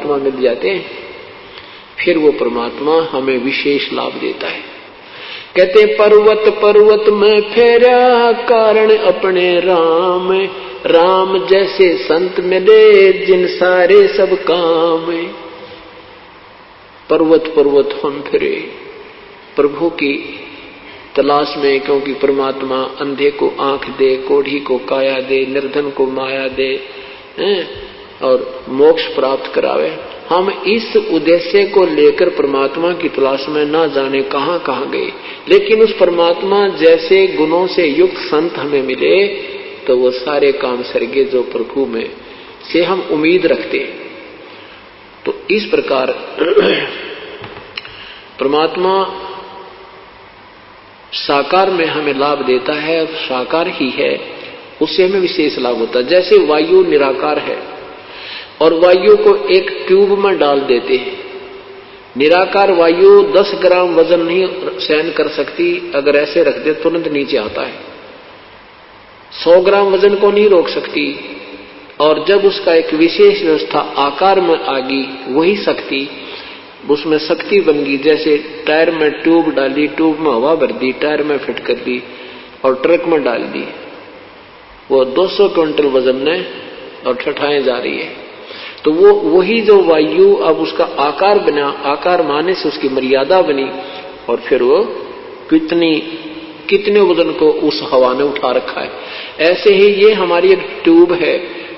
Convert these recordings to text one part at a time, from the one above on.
परमात्मा मिल जाते हैं, फिर वो परमात्मा हमें विशेष लाभ देता है। कहते पर्वत पर्वत में फेरा कारण अपने राम, राम जैसे संत मिले जिन सारे सब काम। पर्वत पर्वत हम फिरे प्रभु की तलाश में, क्योंकि परमात्मा अंधे को आंख दे, कोढ़ी को काया दे, निर्धन को माया दे और मोक्ष प्राप्त करावे। हम इस उद्देश्य को लेकर परमात्मा की तलाश में ना जाने कहां कहां गए, लेकिन उस परमात्मा जैसे गुणों से युक्त संत हमें मिले तो वो सारे काम सरगे जो प्रभु में से हम उम्मीद रखते हैं। तो इस प्रकार परमात्मा साकार में हमें लाभ देता है, साकार ही है, उससे हमें विशेष लाभ होता है। जैसे वायु निराकार है और वायु को एक ट्यूब में डाल देते हैं। निराकार वायु 10 ग्राम वजन नहीं सहन कर सकती, अगर ऐसे रख दे तुरंत नीचे आता है। 100 ग्राम वजन को नहीं रोक सकती, और जब उसका एक विशेष व्यवस्था आकार में आ गई, वही शक्ति उसमें शक्ति बन गई। जैसे टायर में ट्यूब डाली, ट्यूब में हवा भर दी, टायर में फिट कर दी और ट्रक में डाल दी, वो 200 क्विंटल वजन ने और ठठाएं जा रही है। तो वो वही जो वायु अब उसका आकार बना, आकार माने से उसकी मर्यादा बनी, और फिर वो कितने वजन को उस हवा ने उठा रखा है। ऐसे ही ये हमारी एक ट्यूब है,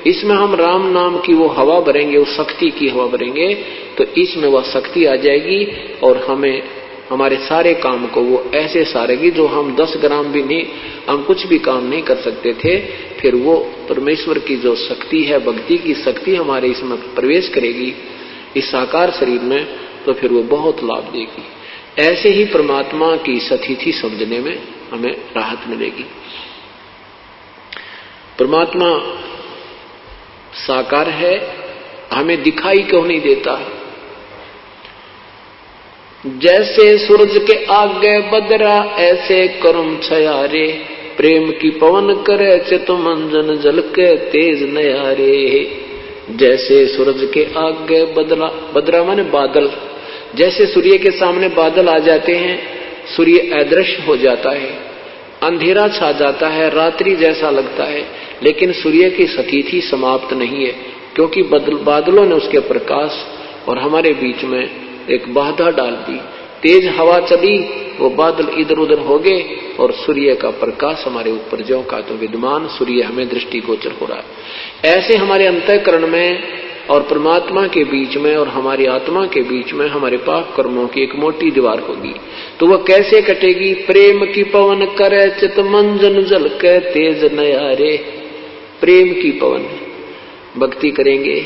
इसमें हम राम नाम की वो हवा भरेंगे, उस शक्ति की हवा भरेंगे, तो इसमें वह शक्ति आ जाएगी और हमें हमारे सारे काम को वो ऐसे सारेगी जो हम 10 ग्राम भी नहीं, हम कुछ भी काम नहीं कर सकते थे। फिर वो परमेश्वर की जो शक्ति है, भक्ति की शक्ति हमारे इसमें प्रवेश करेगी इस साकार शरीर में, तो फिर वो बहुत लाभ देगी। ऐसे ही परमात्मा की सतिथि समझने में हमें राहत मिलेगी। परमात्मा साकार है, हमें दिखाई क्यों नहीं देता? जैसे सूरज के आगे बदरा ऐसे कर्म छयारे, प्रेम की पवन करे चितमंजन जल के तेज नयारे। जैसे सूरज के आगे बदरा माने बादल, जैसे सूर्य के सामने बादल आ जाते हैं, सूर्य अदृश्य हो जाता है, अंधेरा छा जाता है, रात्रि जैसा लगता है, लेकिन सूर्य की सतिथि समाप्त नहीं है, क्योंकि बादलों ने उसके प्रकाश और हमारे बीच में एक बाधा डाल दी। तेज हवा चली, वो बादल इधर उधर हो गए और सूर्य का प्रकाश हमारे ऊपर ज्यों का तो विद्यमान सूर्य हमें दृष्टिगोचर हो रहा है। ऐसे हमारे अंतःकरण में और परमात्मा के बीच में और हमारी आत्मा के बीच में हमारे पाप कर्मों की एक मोटी दीवार होगी। तो वह कैसे कटेगी? प्रेम की पवन करे चितमंजन जल के तेज नयारे। प्रेम की पवन, भक्ति करेंगे,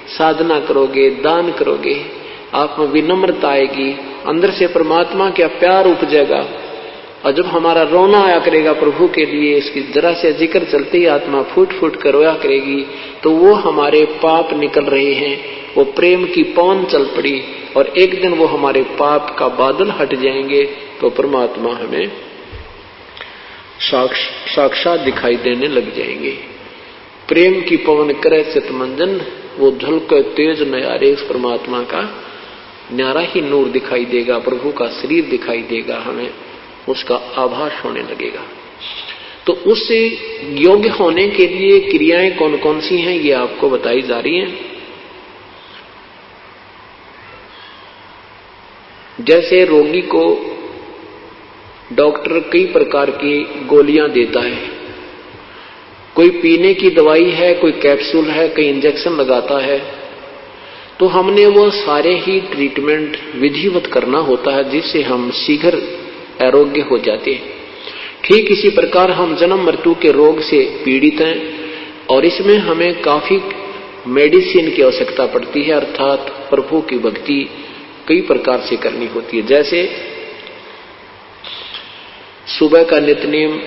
साधना करोगे, दान करोगे, आप में विनम्रता आएगी, अंदर से परमात्मा का प्यार उपजेगा, और जब हमारा रोना आया करेगा प्रभु के लिए, इसकी जरा से जिक्र चलते ही आत्मा फूट फूट कर रोया करेगी, तो वो हमारे पाप निकल रहे हैं, वो प्रेम की पवन चल पड़ी, और एक दिन वो हमारे पाप का बादल हट जाएंगे, तो परमात्मा हमें साक्षात दिखाई देने लग जाएंगे। प्रेम की पवन करे चितमंजन, वो झलक तेज नयारे, उस परमात्मा का न्यारा ही नूर दिखाई देगा, प्रभु का शरीर दिखाई देगा, हमें उसका आभास होने लगेगा। तो उससे योग्य होने के लिए क्रियाएं कौन कौन सी हैं, ये आपको बताई जा रही हैं। जैसे रोगी को डॉक्टर कई प्रकार की गोलियां देता है, कोई पीने की दवाई है, कोई कैप्सूल है, कोई इंजेक्शन लगाता है, तो हमने वो सारे ही ट्रीटमेंट विधिवत करना होता है, जिससे हम शीघ्र आरोग्य हो जाते हैं। ठीक इसी प्रकार हम जन्म मृत्यु के रोग से पीड़ित हैं, और इसमें हमें काफी मेडिसिन की आवश्यकता पड़ती है, अर्थात प्रभु की भक्ति कई प्रकार से करनी होती है। जैसे सुबह का नित्यनेम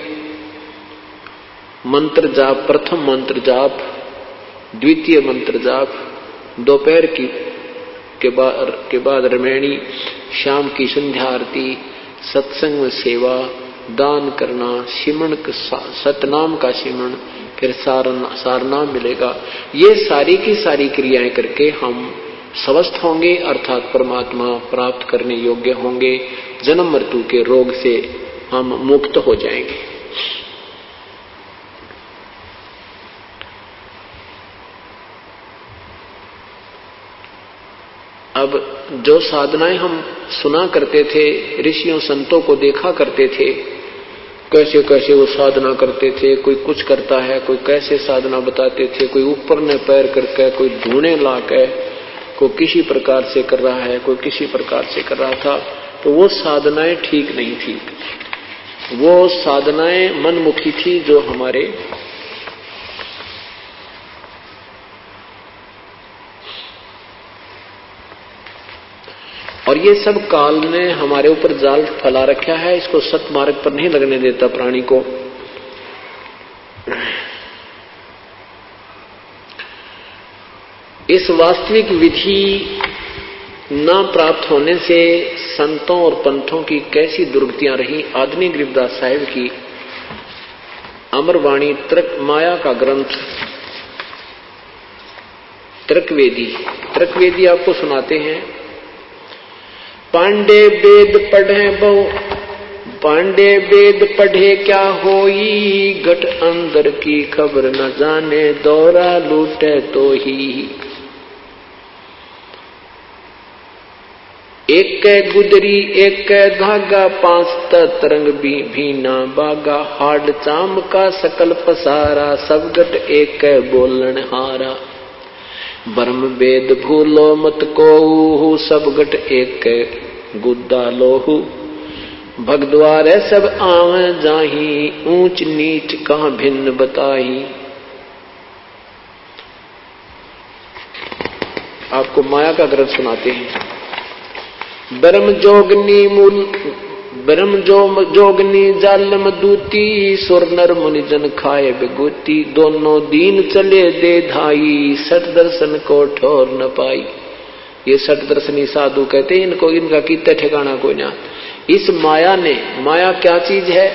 मंत्र जाप, प्रथम मंत्र जाप, द्वितीय मंत्र जाप, दोपहर के बाद रमैणी, शाम की संध्या आरती, सत्संग में सेवा, दान करना, सिमरण सतनाम का सिमरण, फिर सारनाम मिलेगा। ये सारी की सारी क्रियाएं करके हम स्वस्थ होंगे अर्थात परमात्मा प्राप्त करने योग्य होंगे, जन्म मृत्यु के रोग से हम मुक्त हो जाएंगे। अब जो साधनाएं हम सुना करते थे, ऋषियों संतों को देखा करते थे, कैसे कैसे वो साधना करते थे, कोई कुछ करता है, कोई कैसे साधना बताते थे, कोई ऊपर ने पैर करके, कोई धूने ला के, कोई किसी प्रकार से कर रहा है, कोई किसी प्रकार से कर रहा था, तो वो साधनाएं ठीक नहीं थी। वो साधनाएं मनमुखी थी जो हमारे और ये सब काल ने हमारे ऊपर जाल फैला रखा है, इसको सतमार्ग पर नहीं लगने देता प्राणी को। इस वास्तविक विधि न प्राप्त होने से संतों और पंथों की कैसी दुर्गतियां रही। आदमी गरीबदास साहिब की अमरवाणी तर्क माया का ग्रंथ तर्कवेदी आपको सुनाते हैं। पांडे वेद पढ़े क्या होई, घट अंदर की खबर न जाने, दौरा लूटे तो ही। एक गुदरी एक धागा, पांच तरंग भी ना बागा, हाड चाम का सकल पसारा, सब घट एक बोलन हारा। ब्रह्म वेद भूलो मत कोहू, सब घट एक गुद्दा लोहू। भगद्वारे सब आवे जाही, ऊंच नीच कहां भिन्न बताही। आपको माया का ग्रंथ सुनाते हैं। ब्रह्म जोगनी जालम दूती, सुर नर मुनि जन खाए बेगूती। दोनों दीन चले दे धाई, सठ दर्शन को ठोर न पाई। ये सठ दर्शनी साधु कहते हैं इनको, इनका कितना ठिकाना कोई ना। इस माया ने, माया क्या चीज है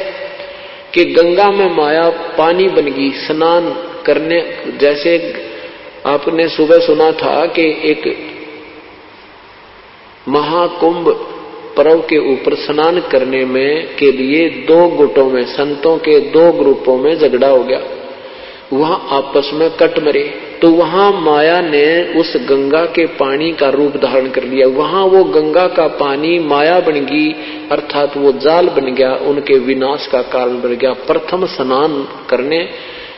कि गंगा में माया पानी बन गई स्नान करने। जैसे आपने सुबह सुना था कि एक महाकुंभ पर्व के ऊपर स्नान करने में के लिए दो गुटों में, संतों के दो ग्रुपों में झगड़ा हो गया, वहां आपस में कट मरे। तो वहां माया ने उस गंगा के पानी का रूप धारण कर लिया। वहां वो गंगा का पानी माया बन गई, अर्थात वो जाल बन गया, उनके विनाश का कारण बन गया। प्रथम स्नान करने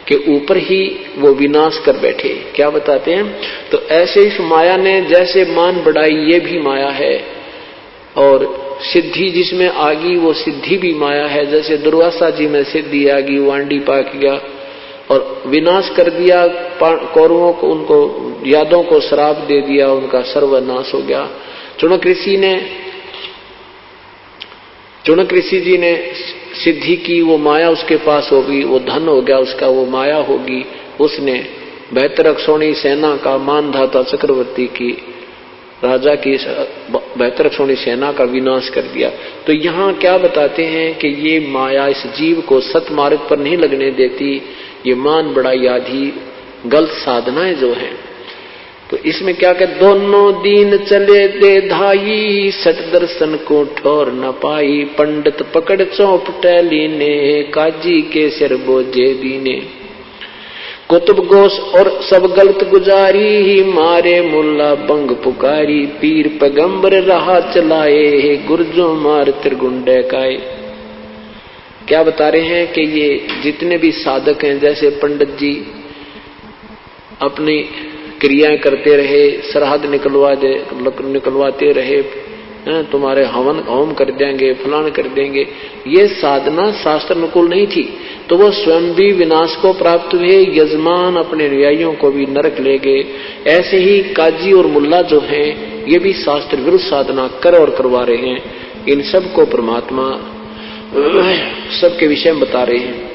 के ऊपर ही वो विनाश कर बैठे। क्या बताते हैं? तो ऐसे इस माया ने जैसे मान बढ़ाई, ये भी माया है। और सिद्धि जिसमें आ गई वो सिद्धि भी माया है। जैसे दुर्वासा जी में सिद्धि आ गई, वांडी पाक गया और विनाश कर दिया कौरवों को, उनको यादों को श्राप दे दिया, उनका सर्वनाश हो गया। चुनक ऋषि जी ने सिद्धि की, वो माया उसके पास होगी, वो धन हो गया उसका, वो माया होगी। उसने बेहतरक्षोणी सेना का, मानधाता चक्रवर्ती की, राजा की बेहतरक्षोणी सेना का विनाश कर दिया। तो यहाँ क्या बताते हैं कि ये माया इस जीव को सतमार्ग पर नहीं लगने देती। ये मान बड़ाई आदि गलत साधनाएं जो हैं, तो इसमें क्या कहते, दोनों दीन चले दे धाई, सठ दर्शन को ठोर न पाई। पंडित पकड़ चौपटे लीने, काजी के सिर बोझे दीने। कुतुब गोश और सब गलत गुजारी, मारे मुल्ला बंग पुकारी। पीर पैगंबर राह चलाए, गुर्जो मार त्रिगुंडे काए। क्या बता रहे हैं कि ये जितने भी साधक हैं, जैसे पंडित जी अपनी क्रियाएं करते रहे, श्राद्ध निकलवाते रहे, तुम्हारे हवन होम कर देंगे, फलान कर देंगे, ये साधना शास्त्र अनुकूल नहीं थी। तो वो स्वयं भी विनाश को प्राप्त हुए, यजमान अपने अनुयायियों को भी नरक ले गए। ऐसे ही काजी और मुल्ला जो हैं, ये भी शास्त्र विरुद्ध साधना कर और करवा रहे हैं। इन सब को परमात्मा सबके विषय में बता रहे हैं।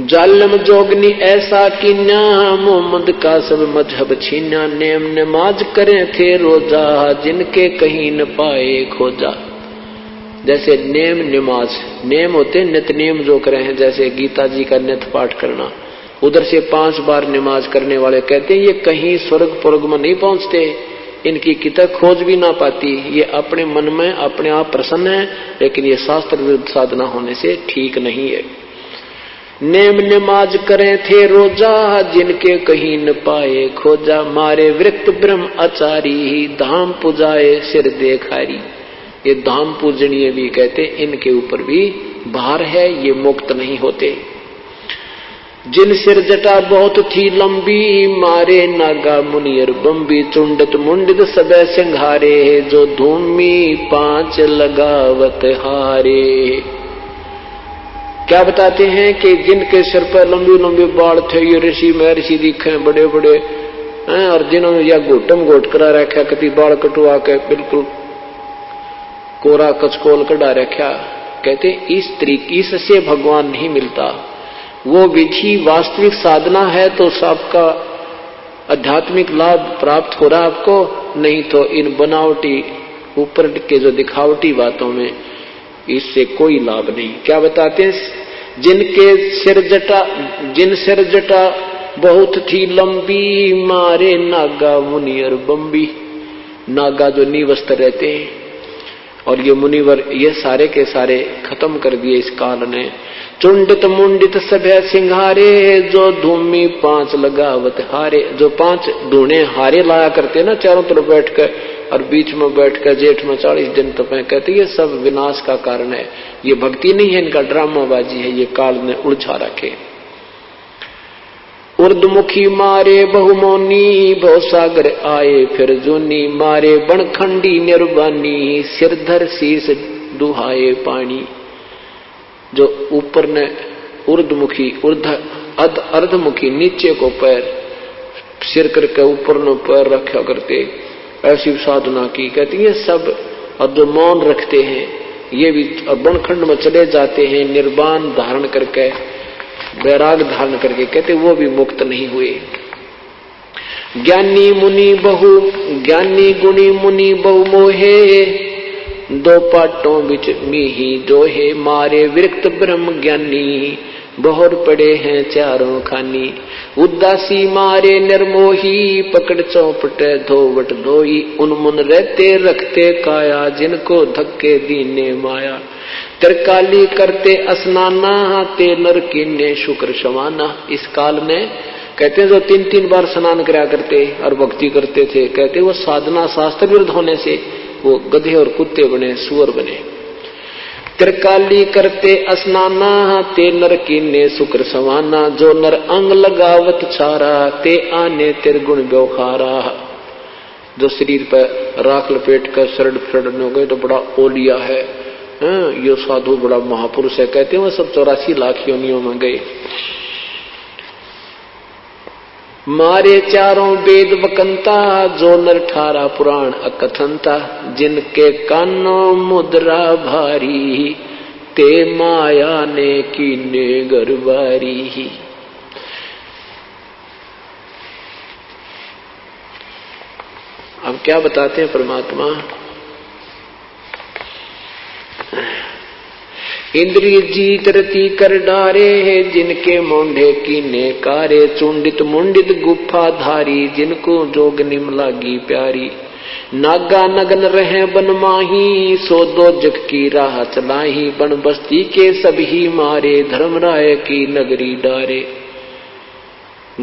जालम जोगनी ऐसा कीन्या, मोहम्मद का सब मजहब छीन्या। नेम नमाज करें थे रोजा, जिनके कहीं न पाए खोजा। जैसे नेम नमाज, नेम होते नित्य नियम जो करें हैं, जैसे गीता जी का नित्य पाठ करना, उधर से 5 बार नमाज करने वाले कहते हैं ये कहीं स्वर्ग पुर्ग में नहीं पहुंचते, इनकी किताब खोज भी ना पाती, ये अपने मन में अपने आप प्रसन्न है, लेकिन ये शास्त्र विरुद्ध साधना होने से ठीक नहीं है। नेम नमाज करें थे रोजा, जिनके कहीं न पाए खोजा, मारे वृत्त ब्रह्म आचारी, धाम पुजाए सिर देखारी। ये धाम पूजनीय भी कहते, इनके ऊपर भी भार है, ये मुक्त नहीं होते। जिन सिर जटा बहुत थी लंबी, मारे नागा मुनियर बम्बी, चुंडत मुंडित सबे सिंघारे, जो धूमी 5 लगावत हारे। क्या बताते हैं कि जिनके सिर पर लंबी लंबी बाल थे, ये ऋषि महर्षि दिखे बड़े बड़े, और जिन्होंने या घोटम घोट करा रखा, कभी बाल कटवा के बिल्कुल कोरा कचकोल कड़ा रखा, कहते इस तरीके से भगवान नहीं मिलता। वो विधि वास्तविक साधना है तो सबका आध्यात्मिक लाभ प्राप्त हो रहा आपको, नहीं तो इन बनावटी ऊपर के जो दिखावटी बातों में इससे कोई लाभ नहीं। क्या बताते हैं, जिन सिर जटा बहुत थी लंबी, मारे नागा मुनियर बम्बी। नागा जो निवस्त रहते हैं, और ये मुनिवर, ये सारे के सारे खत्म कर दिए इस काल ने। चुंडित मुंडित सभे सिंघारे, जो धूमी 5 लगावत हारे। जो 5 धूने हारे लाया करते ना चारों तरफ बैठकर, और बीच में बैठकर जेठ में 40 दिन तपे, कहते ये सब विनाश का कारण है, ये भक्ति नहीं है, इनका ड्रामाबाजी है, ये काल ने उलझा रखे। उर्दमुखी मारे बहुमोनी, भवसागर आए फिर जूनी, मारे बनखंडी निर्वाणी, सिरधर शीस दुहाए पानी। जो ऊपर ने उर्दमुखी अर्धमुखी नीचे को पैर, सिर करके ऊपर ने पैर रखा करते, ऐसी साधना की। कहती है सब, और जो मौन रखते हैं ये भी बनखंड में चले जाते हैं, निर्वाण धारण करके, वैराग धारण करके, कहते वो भी मुक्त नहीं हुए। ज्ञानी गुणी मुनि बहु मोहे, 2 पाटों बिच मीही जोहे, मारे विरक्त ब्रह्म ज्ञानी, बहुर पड़े हैं चारों खानी। उदासी मारे निर्मोही, पकड़ चौपट धोवट धोई, उन्मुन रहते रखते काया, जिनको धक्के दीने माया। त्रिकाली करते स्नाना, ते नर कीने शुक्र समाना। इस काल में कहते हैं जो 3-3 बार स्नान करा करते और भक्ति करते थे, कहते वो साधना शास्त्र विरुद्ध होने से वो गधे और कुत्ते बने, सुअर बने। त्रिकाली करते स्नाना, ते नर कीने शुक्र समाना, जो नर अंग लगावत छारा, ते आने तिरगुण व्यवहारा। जो शरीर पर राख लपेट कर शरण हो गए तो बड़ा ओलिया है, ये साधु बड़ा महापुरुष है, कहते हैं वो सब 84 लाख योनियों में गए। मारे चारों वेद वकंता, जो नर 18 पुराण अकथनता, जिनके कानों मुद्रा भारी, ते माया ने कीने गरबारी। अब क्या बताते हैं परमात्मा, इंद्रिय जीत रति कर डारे, जिनके मोंढे कीने कारे, चुंडित मुंडित गुफा धारी, जिनको जोग निम लागी प्यारी। नागा नगन रहे बन माही, सो 2 जग की राह चलाही, बन बस्ती के सभी मारे, धर्मराय की नगरी डारे।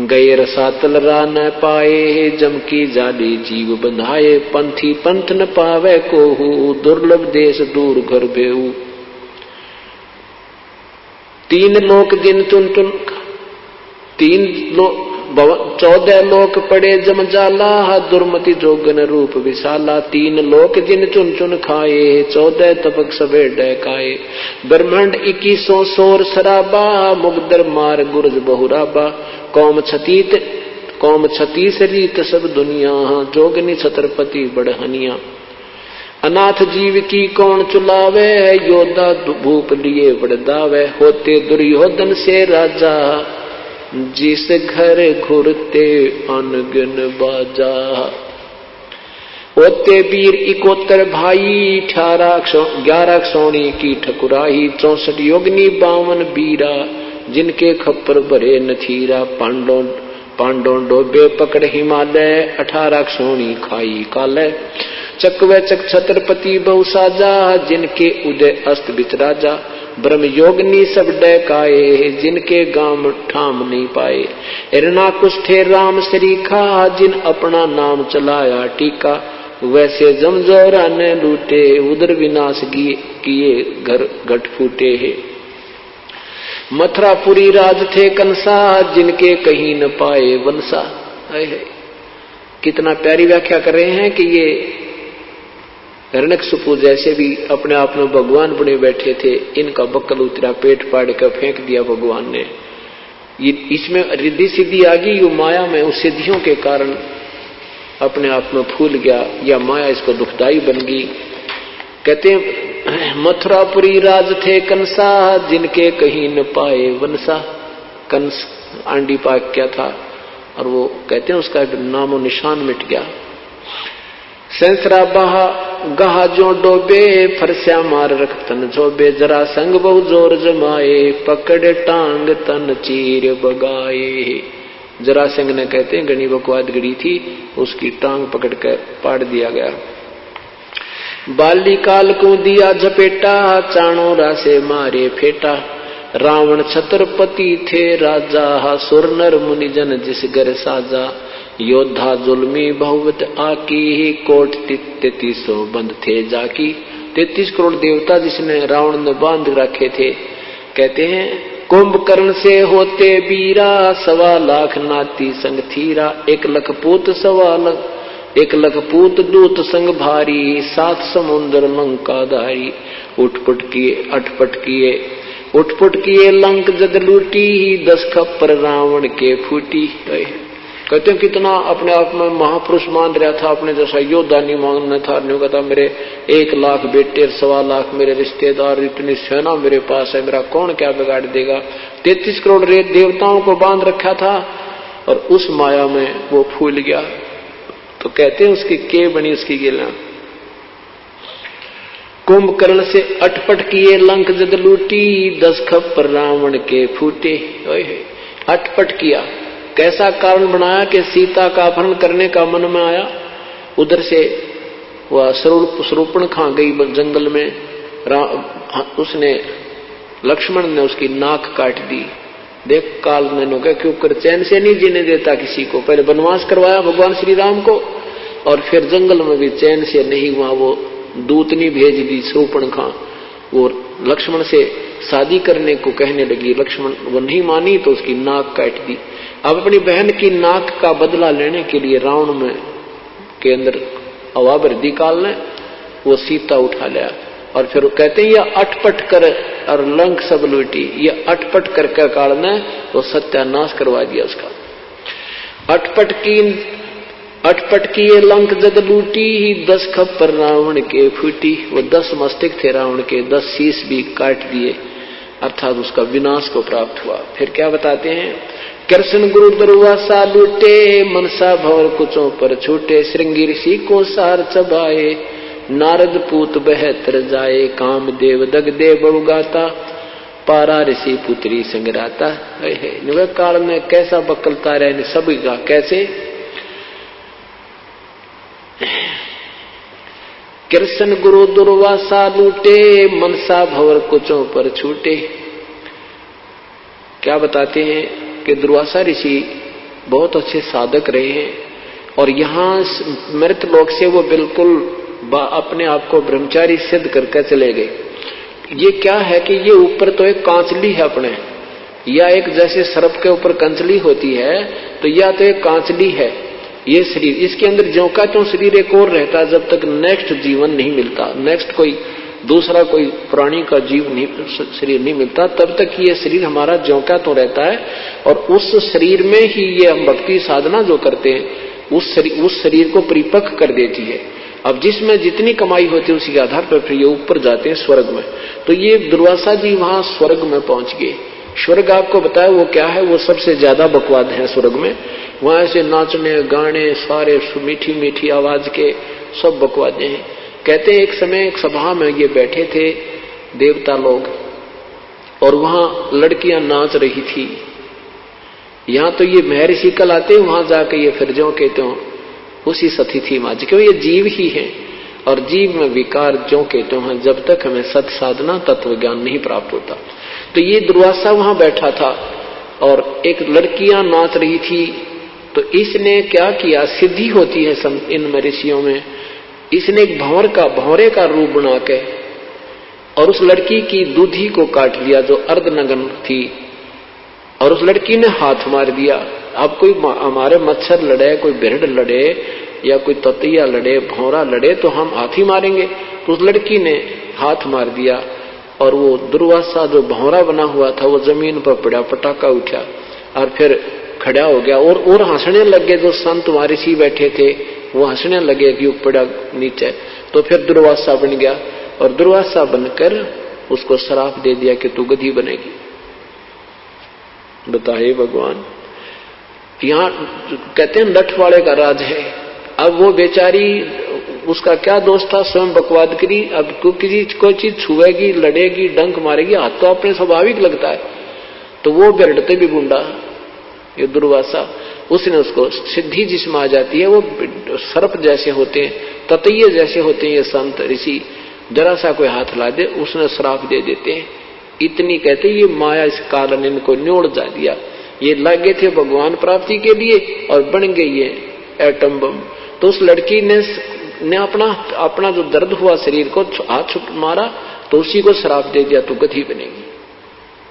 गए रसातल रा न पाए, जम की जाली जीव बंधाए, पंथी पंथ न पावे कोहू, दुर्लभ देश दूर घर बेऊ। 3 लोक जिन चुन 14 लोक पड़े जम जाला, दुर्मति जोगन रूप विशाला। 3 लोक जिन चुन चुन खाए, 14 तपक सबे डकाए। ब्रह्मांड 2100 सोर शराबा, मुगदर मार गुरज बहुराबा। कौम छतीस रीत सब दुनिया, जोगनी छत्रपति बढ़हनिया। अनाथ जीव की कौन चुलावे, योद्धा भूप लिए बड़दावे। होते दुर्योधन से राजा, जिस घर घुरते अनगन बाजा। होते वीर 71 भाई, 11 सोनी की ठकुराई। 64 योगनी 52 बीरा, जिनके खप्पर भरे नथीरा, पांडों डोबे पकड़ हिमालय, 18 सोनी खाई कालय। चकवे चक छत्रपति बहु साजा, जिनके उदय अस्त बिच राजा, ब्रह्म योगनी सब डैकाए, जिनके गाम ठाम नहीं पाए। एरना कुष्ठे राम सरीखा, जिन अपना नाम चलाया टीका, वैसे जमजोरा ने लूटे, उदर विनाश किए घर घट फूटे है। मथुरापुरी राज थे कंसा, जिनके कहीं न पाए वंसा। कितना प्यारी व्याख्या कर रहे हैं कि ये हिरण्यकशिपु जैसे भी अपने आप में भगवान बने बैठे थे, इनका बक्कल उतरा, पेट फाड़ कर फेंक दिया भगवान ने। ये इसमें रिद्धि सिद्धि आ गई, वो माया में उस सिद्धियों के कारण अपने आप में फूल गया, या माया इसको दुखदाई बन गई। कहते हैं मथुरापुरी राज थे कंसा, जिनके कहीं न पाए वंसा। कंस आंडी पाक क्या था, और वो कहते हैं उसका नामो निशान मिट गया। सहस्रा बहा गहा जो डोबे, फरस्या मार रख तन झोबे, जरा संग बहु जोर जमाए, पकड़ टांग तन चीर बगाए। जरासंग ने कहते हैं गणी बकवाद गड़ी थी, उसकी टांग पकड़कर पाड़ दिया गया। बालिकाल को दिया झपेटा, चाणों रासे मारे फेटा, रावण छत्रपति थे राजा, सुर नर मुनिजन जिस घर साजा, योद्धा जुल्मी बहुवत आकी, कोट 3300 बंद थे जाकी। 33 करोड़ देवता जिसने रावण ने बांध रखे थे। कहते हैं कुंभकर्ण से होते बीरा, 1.25 लाख नाती संग थीरा, 1 लाख पूत 1 लाख पूत दूत संग भारी, 7 समुद्र लंका धारी, उठपुट किए अटपट किए, उठपुट किए लंक जद लूटी, 10 खप्पर रावण के फूटी। कहते हैं कितना अपने आप में महापुरुष मान रहा था, अपने जैसा योद्धा नहीं मानना था। नहीं कहता मेरे 1 लाख बेटे, 1.25 लाख मेरे रिश्तेदार, इतनी सेना मेरे पास है, मेरा कौन क्या बिगाड़ देगा। 33 करोड़ देवताओं को बांध रखा था, और उस माया में वो फूल गया। तो कहते हैं उसकी के बनी उसकी गिला। कुंभकर्ण से अटपट किए लंक जद लूटी, 10 खप्पर रावण के फूटे। अटपट किया, कैसा कारण बनाया कि सीता का अपहरण करने का मन में आया। उधर से वह स्वरूपण खा गई जंगल में, उसने लक्ष्मण ने उसकी नाक काट दी। देख काल मैंने क्या क्यों कर चैन से नहीं जीने देता किसी को। पहले वनवास करवाया भगवान श्री राम को, और फिर जंगल में भी चैन से नहीं हुआ, वो दूतनी भेज दी स्वरूपण खा। वो लक्ष्मण से शादी करने को कहने लगी, लक्ष्मण वो नहीं मानी तो उसकी नाक काट दी। अब अपनी बहन की नाक का बदला लेने के लिए रावण में के अंदर हवा वृद्धि काल ने वो सीता उठा लिया। और फिर कहते हैं यह अटपट कर और लंक सब लूटी, यह अटपट करके काल ने वो सत्यानाश करवा दिया उसका। अटपट की ये लंक जद लूटी, 10 खप्पर रावण के फूटी। वो 10 मस्तक थे रावण के, 10 शीश भी काट दिए, अर्थात उसका विनाश को प्राप्त हुआ। फिर क्या बताते हैं, कृष्ण गुरु दुर्वासा लूटे, मनसा भवर कुचों पर छूटे, श्रृंगी ऋषि को सार चबाए, नारद पूत 72 जाए, काम देव दगदे बड़ुगाता, पारा ऋषि पुत्री संगराता। निवृत्त काल में कैसा बकलता रहे सभी का, कैसे कृष्ण गुरु दुर्वासा लूटे, मनसा भवर कुचों पर छूटे। क्या बताते हैं कि दुर्वासा ऋषि बहुत अच्छे साधक रहे हैं, और यहाँ मृत लोक से वो बिल्कुल अपने आप को ब्रह्मचारी सिद्ध करके चले गए। ये क्या है कि ये ऊपर तो एक कांचली है अपने, या एक जैसे सर्प के ऊपर कंचली होती है, तो या तो एक कांचली है ये शरीर, इसके अंदर ज्यों का त्यों शरीर एक और रहता है जब तक नेक्स्ट जीवन नहीं मिलता, नेक्स्ट कोई दूसरा कोई प्राणी का जीव नहीं शरीर नहीं मिलता, तब तक ये शरीर हमारा ज्यों का त्यों रहता है। और उस शरीर में ही ये हम भक्ति साधना जो करते हैं उस शरीर को परिपक्व कर देती है। अब जिसमें जितनी कमाई होती है उसी के आधार पर फिर ये ऊपर जाते हैं स्वर्ग में। तो ये दुर्वासा जी वहां स्वर्ग में पहुंच गए। स्वर्ग आपको बताया वो क्या है, वो सबसे ज्यादा बकवाद है स्वर्ग में। वहां से नाचने गाने सारे मीठी मीठी आवाज के सब बकवादे हैं। कहते हैं एक समय एक सभा में ये बैठे थे देवता लोग, और वहां लड़कियां नाच रही थी। यहां तो ये महर्षि कल आते, वहां जाके ये फिर जो कहते हो उसी सती थी माँ, क्यों ये जीव ही है और जीव में विकार जो कहते हैं जब तक हमें सत साधना तत्व ज्ञान नहीं प्राप्त होता। तो ये दुर्वासा वहां बैठा था और एक लड़कियां नाच रही थी। तो इसने क्या किया, सिद्धि होती है इन ऋषियों में, इसने एक भंवरे का रूप बना के और उस लड़की की दूधी को काट लिया जो अर्धनग्न थी, और उस लड़की ने हाथ मार दिया। अब कोई हमारे मच्छर लड़े, कोई बिरड लड़े या कोई ततिया लड़े, भौरा लड़े तो हम हाथ ही मारेंगे। तो उस लड़की ने हाथ मार दिया और वो दुर्वासा जो भौरा बना हुआ था वो जमीन पर पड़ा, पटाखा उठा और फिर खड़ा हो गया और हंसने लगे। जो संत ऋषि बैठे थे वो हंसने लगे कि पड़ा नीचे। तो फिर दुर्वासा बन गया और दुर्वासा बनकर उसको श्राप दे दिया कि तू गधी बनेगी। बताइए भगवान, यहां कहते हैं लठ वाले का राज है। अब वो बेचारी, उसका क्या दोष था, स्वयं बकवाद करी। अब किसी कोई चीज छुएगी, लड़ेगी, डंक मारेगी, हाथ तो अपने स्वाभाविक लगता है। तो वो बिरड़ते भी गुंडा, ये दुर्वासा, उसने उसको सिद्धि जिसमें आ जाती है। वो सर्प जैसे होते हैं, ततैये जैसे होते हैं ये संत ऋषि, जरा सा कोई हाथ ला दे उसने श्राप दे देते हैं। इतनी कहते ये माया इस कारण इनको न्योड़ जा दिया। ये लगे थे भगवान प्राप्ति के लिए और बन गई ये एटम बम। तो उस लड़की ने अपना जो दर्द हुआ शरीर को हाथ मारा तो उसी को श्राप दे दिया, तू गधी बनेगी।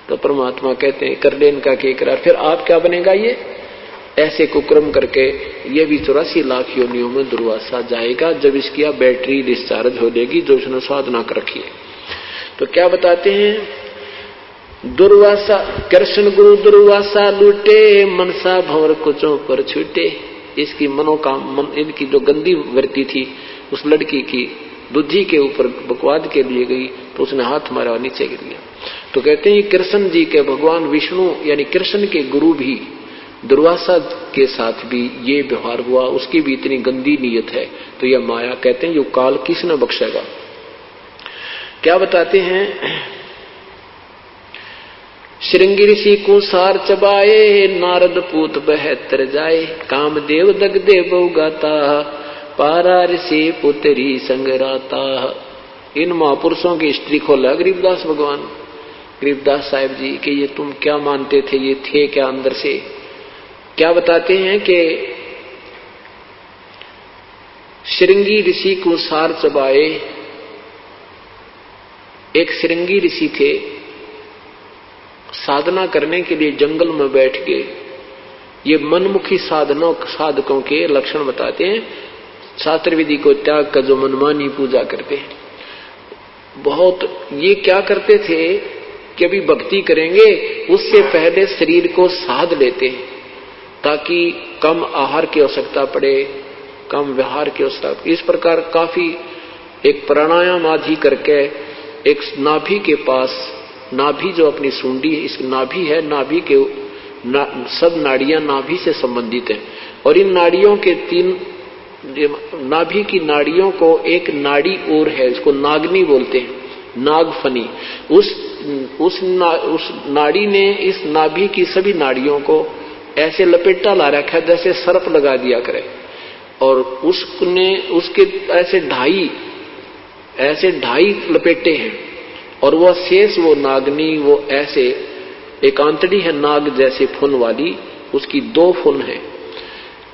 तो परमात्मा कहते हैं कर ले इनका के करार, फिर आप क्या बनेगा। ये ऐसे कुक्रम करके ये भी 84 लाख योनियों में दुर्वासा जाएगा जब इसकी बैटरी डिस्चार्ज हो जाएगी जो उसने साधना कर रखी है। तो क्या बताते हैं, दुर्वासा कृष्ण गुरु दुर्वासा लूटे, मनसा भंवर कुचों पर छूटे। इसकी इनकी जो गंदी वृत्ति थी उस लड़की की बुद्धि के ऊपर बकवाद के लिए गई तो उसने हाथ मारा और नीचे गिर गया। तो कहते हैं कृष्ण जी के भगवान विष्णु यानी कृष्ण के गुरु भी दुर्वासा के साथ भी ये व्यवहार हुआ, उसकी भी इतनी गंदी नीयत है। तो यह माया कहते हैं यो काल किसने बख्शेगा। क्या बताते हैं, श्रृंगी ऋषि को सार चबाए, नारद पूत बहतर जाए, कामदेव दगदे बहुगाता, पारा ऋषि पुत्री संगराता। इन महापुरुषों की हिस्ट्री खोला गरीबदास भगवान, गरीबदास साहिब जी कि ये तुम क्या मानते थे, ये थे क्या अंदर से। क्या बताते हैं कि श्रृंगी ऋषि को सार चबाए, एक श्रृंगी ऋषि थे, साधना करने के लिए जंगल में बैठ गए। ये मनमुखी साधकों के लक्षण बताते हैं। शास्त्र विधि को त्याग कर जो मनमानी पूजा करते हैं, बहुत ये क्या करते थे कि अभी भक्ति करेंगे उससे पहले शरीर को साध लेते हैं ताकि कम आहार की आवश्यकता पड़े, कम विहार की आवश्यकता। इस प्रकार काफी एक प्राणायाम आदि करके एक नाभि के पास, नाभि जो अपनी सूंडी है, इस नाभि है, नाभि के सब नाड़ियां नाभि से संबंधित हैं और इन नाड़ियों के नाभि की नाड़ियों को एक नाड़ी और है, इसको नागनी बोलते हैं, नागफनी। उस नाड़ी ने इस नाभि की सभी नाड़ियों को ऐसे लपेटा ला रखा है जैसे सर्प लगा दिया करे और उसके ऐसे ढाई लपेटे हैं और वह शेष वो नागनी वो ऐसे एक आंतड़ी है नाग जैसे फुन वाली, उसकी 2 फुन है,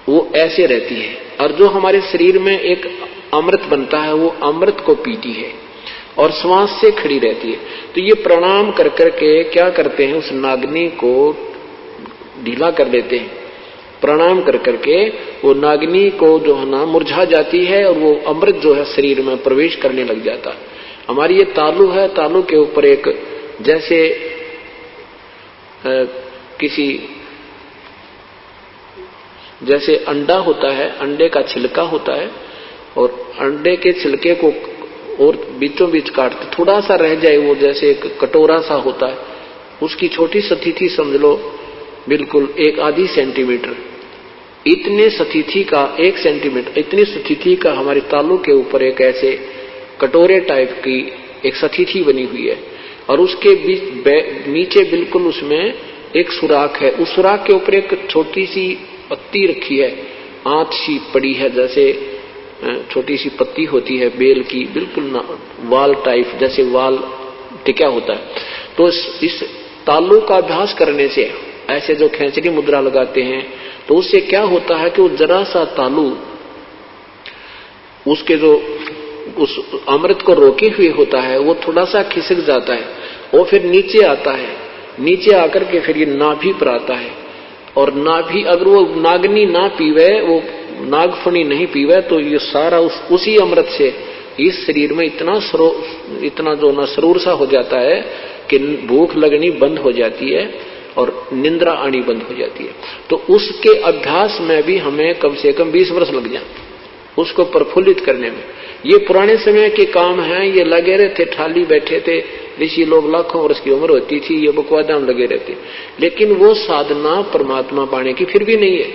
वो ऐसे रहती है। और जो हमारे शरीर में एक अमृत बनता है वो अमृत को पीती है और श्वास से खड़ी रहती है। तो ये प्रणाम कर करके क्या करते हैं, उस नागनी को ढीला कर देते हैं। प्रणाम कर करके वो नागनी को जो है ना मुरझा जाती है और वो अमृत जो है शरीर में प्रवेश करने लग जाता है। हमारी ये तालू है, तालू के ऊपर एक जैसे जैसे अंडा होता है, अंडे का छिलका होता है और अंडे के छिलके को और बीचों बीच काटते थोड़ा सा रह जाए, वो जैसे एक कटोरा सा होता है, उसकी छोटी स्थिति समझ लो बिल्कुल 1/2 सेंटीमीटर, इतने स्थिति का 1 सेंटीमीटर इतनी स्थिति का हमारे तालू के ऊपर एक ऐसे कटोरे टाइप की एक स्थिति बनी हुई है और उसके बीच नीचे बिल्कुल उसमें एक सुराख है। उस सुराख के ऊपर एक छोटी सी पत्ती रखी है, आंत सी पड़ी है, जैसे छोटी सी पत्ती होती है बेल की, बिल्कुल वाल टाइप, जैसे वाल टिका होता है। तो इस तालु का अभ्यास करने से, ऐसे जो खेचरी मुद्रा लगाते हैं, तो उससे क्या होता है कि वो जरा सा तालु उसके जो उस अमृत को रोके हुए होता है वो थोड़ा सा खिसक जाता है, वो फिर नीचे आता है, नीचे आकर के फिर ये नाभि पर आता है। और नाभि अगर वो नागनी ना पीवे, वो नागफणी नहीं पीवे, तो ये सारा उसी अमृत से इस शरीर में इतना जो न सरूर सा हो जाता है कि भूख लगनी बंद हो जाती है और निंद्रा आनी बंद हो जाती है। तो उसके अभ्यास में भी हमें कम से कम 20 वर्ष लग जाए उसको प्रफुल्लित करने में। ये पुराने समय के काम हैं, ये लगे रहते, थाली बैठे थे ऋषि लोग, लाखों वर्ष की उम्र होती थी, ये बकवादा में लगे रहते। लेकिन वो साधना परमात्मा पाने की फिर भी नहीं है,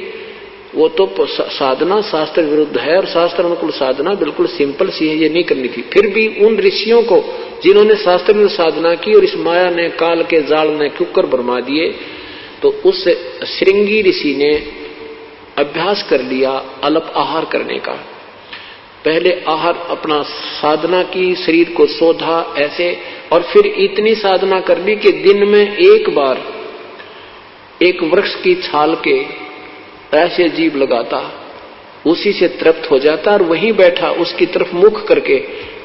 वो तो साधना शास्त्र विरुद्ध है, और शास्त्र अनुकूल साधना बिल्कुल सिंपल सी है, ये नहीं करनी थी। फिर भी उन ऋषियों को जिन्होंने शास्त्र विरुद्ध साधना की और इस माया ने, काल के जाल ने कुकर भरमा दिए, तो उस श्रृंगी ऋषि ने अभ्यास कर लिया अल्प आहार करने का। पहले आहार अपना साधना की, शरीर को सोधा ऐसे, और फिर इतनी साधना कर ली कि दिन में एक बार एक वृक्ष की छाल के ऐसे जीभ लगाता, उसी से तृप्त हो जाता और वहीं बैठा उसकी तरफ मुख करके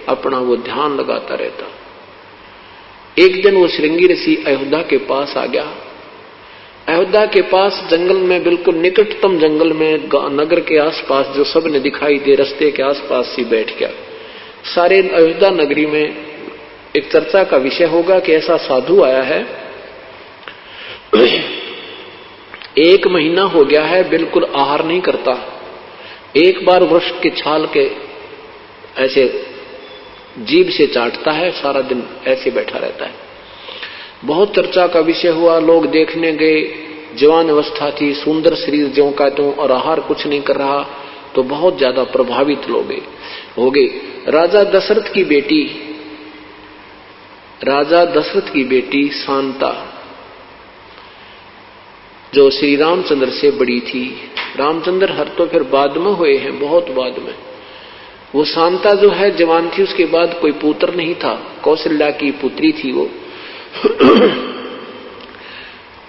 अपना वो ध्यान लगाता रहता। एक दिन वो श्रृंगी ऋषि अयोध्या के पास आ गया। अयोध्या के पास जंगल में, बिल्कुल निकटतम जंगल में, नगर के आसपास जो सब ने दिखाई दे, रास्ते के आसपास ही बैठ गया। सारे अयोध्या नगरी में एक चर्चा का विषय होगा कि ऐसा साधु आया है, 1 महीना हो गया है, बिल्कुल आहार नहीं करता, एक बार वृक्ष के छाल के ऐसे जीभ से चाटता है, सारा दिन ऐसे बैठा रहता है। बहुत चर्चा का विषय हुआ, लोग देखने गए, जवान अवस्था थी, सुंदर शरीर ज्यों का त्यों, और आहार कुछ नहीं कर रहा, तो बहुत ज्यादा प्रभावित लोग हो गए। राजा दशरथ की बेटी शांता, जो श्री रामचंद्र से बड़ी थी, रामचंद्र हर तो फिर बाद में हुए हैं, बहुत बाद में, वो शांता जो है जवान थी, उसके बाद कोई पुत्र नहीं था, कौशल्या की पुत्री थी वो।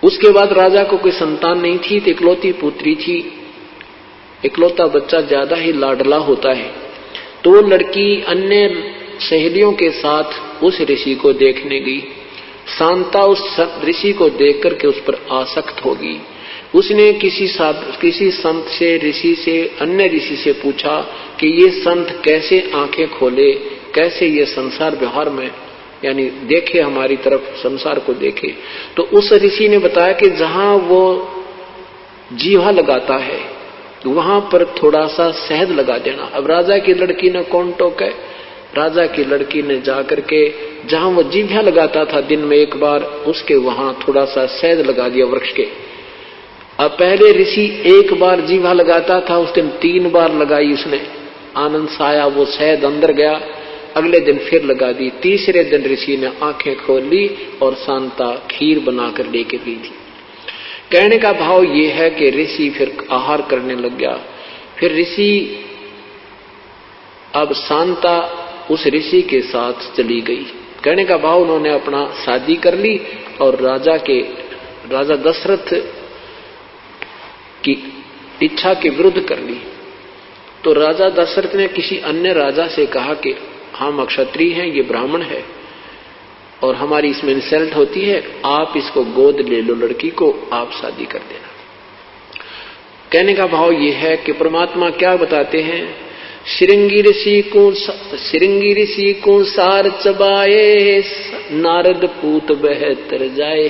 उसके बाद राजा को कोई संतान नहीं थी, तो इकलौती पुत्री थी। इकलौता बच्चा ज्यादा ही लाडला होता है, तो वो लड़की अन्य सहेलियों के साथ उस ऋषि को देखने गई। शांता उस ऋषि को देख करके उस पर आसक्त होगी। उसने किसी संत से, ऋषि से, अन्य ऋषि से पूछा कि ये संत कैसे आंखें खोले, कैसे ये संसार व्यवहार में यानी देखे, हमारी तरफ संसार को देखे। तो उस ऋषि ने बताया कि जहां वो जीवा लगाता है वहां पर थोड़ा सा शहद लगा देना। अब राजा की लड़की ने कौन टोके, राजा की लड़की ने जाकर के जहां वो जीभा लगाता था दिन में एक बार, उसके वहां थोड़ा सा शहद लगा दिया वृक्ष के। अब पहले ऋषि एक बार जीभा लगाता था, उस दिन 3 बार लगाई उसने, आनंद से आया, वो शहद अंदर गया। अगले दिन फिर लगा दी, तीसरे दिन ऋषि ने आंखें खोल ली और शांता खीर बनाकर लेके पी थी। कहने का भाव ये है कि ऋषि फिर आहार करने लग गया। फिर ऋषि, अब शांता उस ऋषि के साथ चली गई। कहने का भाव उन्होंने अपना शादी कर ली और राजा दशरथ की इच्छा के विरुद्ध कर ली। तो राजा दशरथ ने किसी अन्य राजा से कहा कि हम क्षत्रिय हैं, ये ब्राह्मण है और हमारी इसमें इंसल्ट होती है, आप इसको गोद ले लो, लड़की को आप शादी कर देना। कहने का भाव ये है कि परमात्मा क्या बताते हैं, श्रृंगी ऋषि को सार चबाए, नारद पूत बहतर जाए।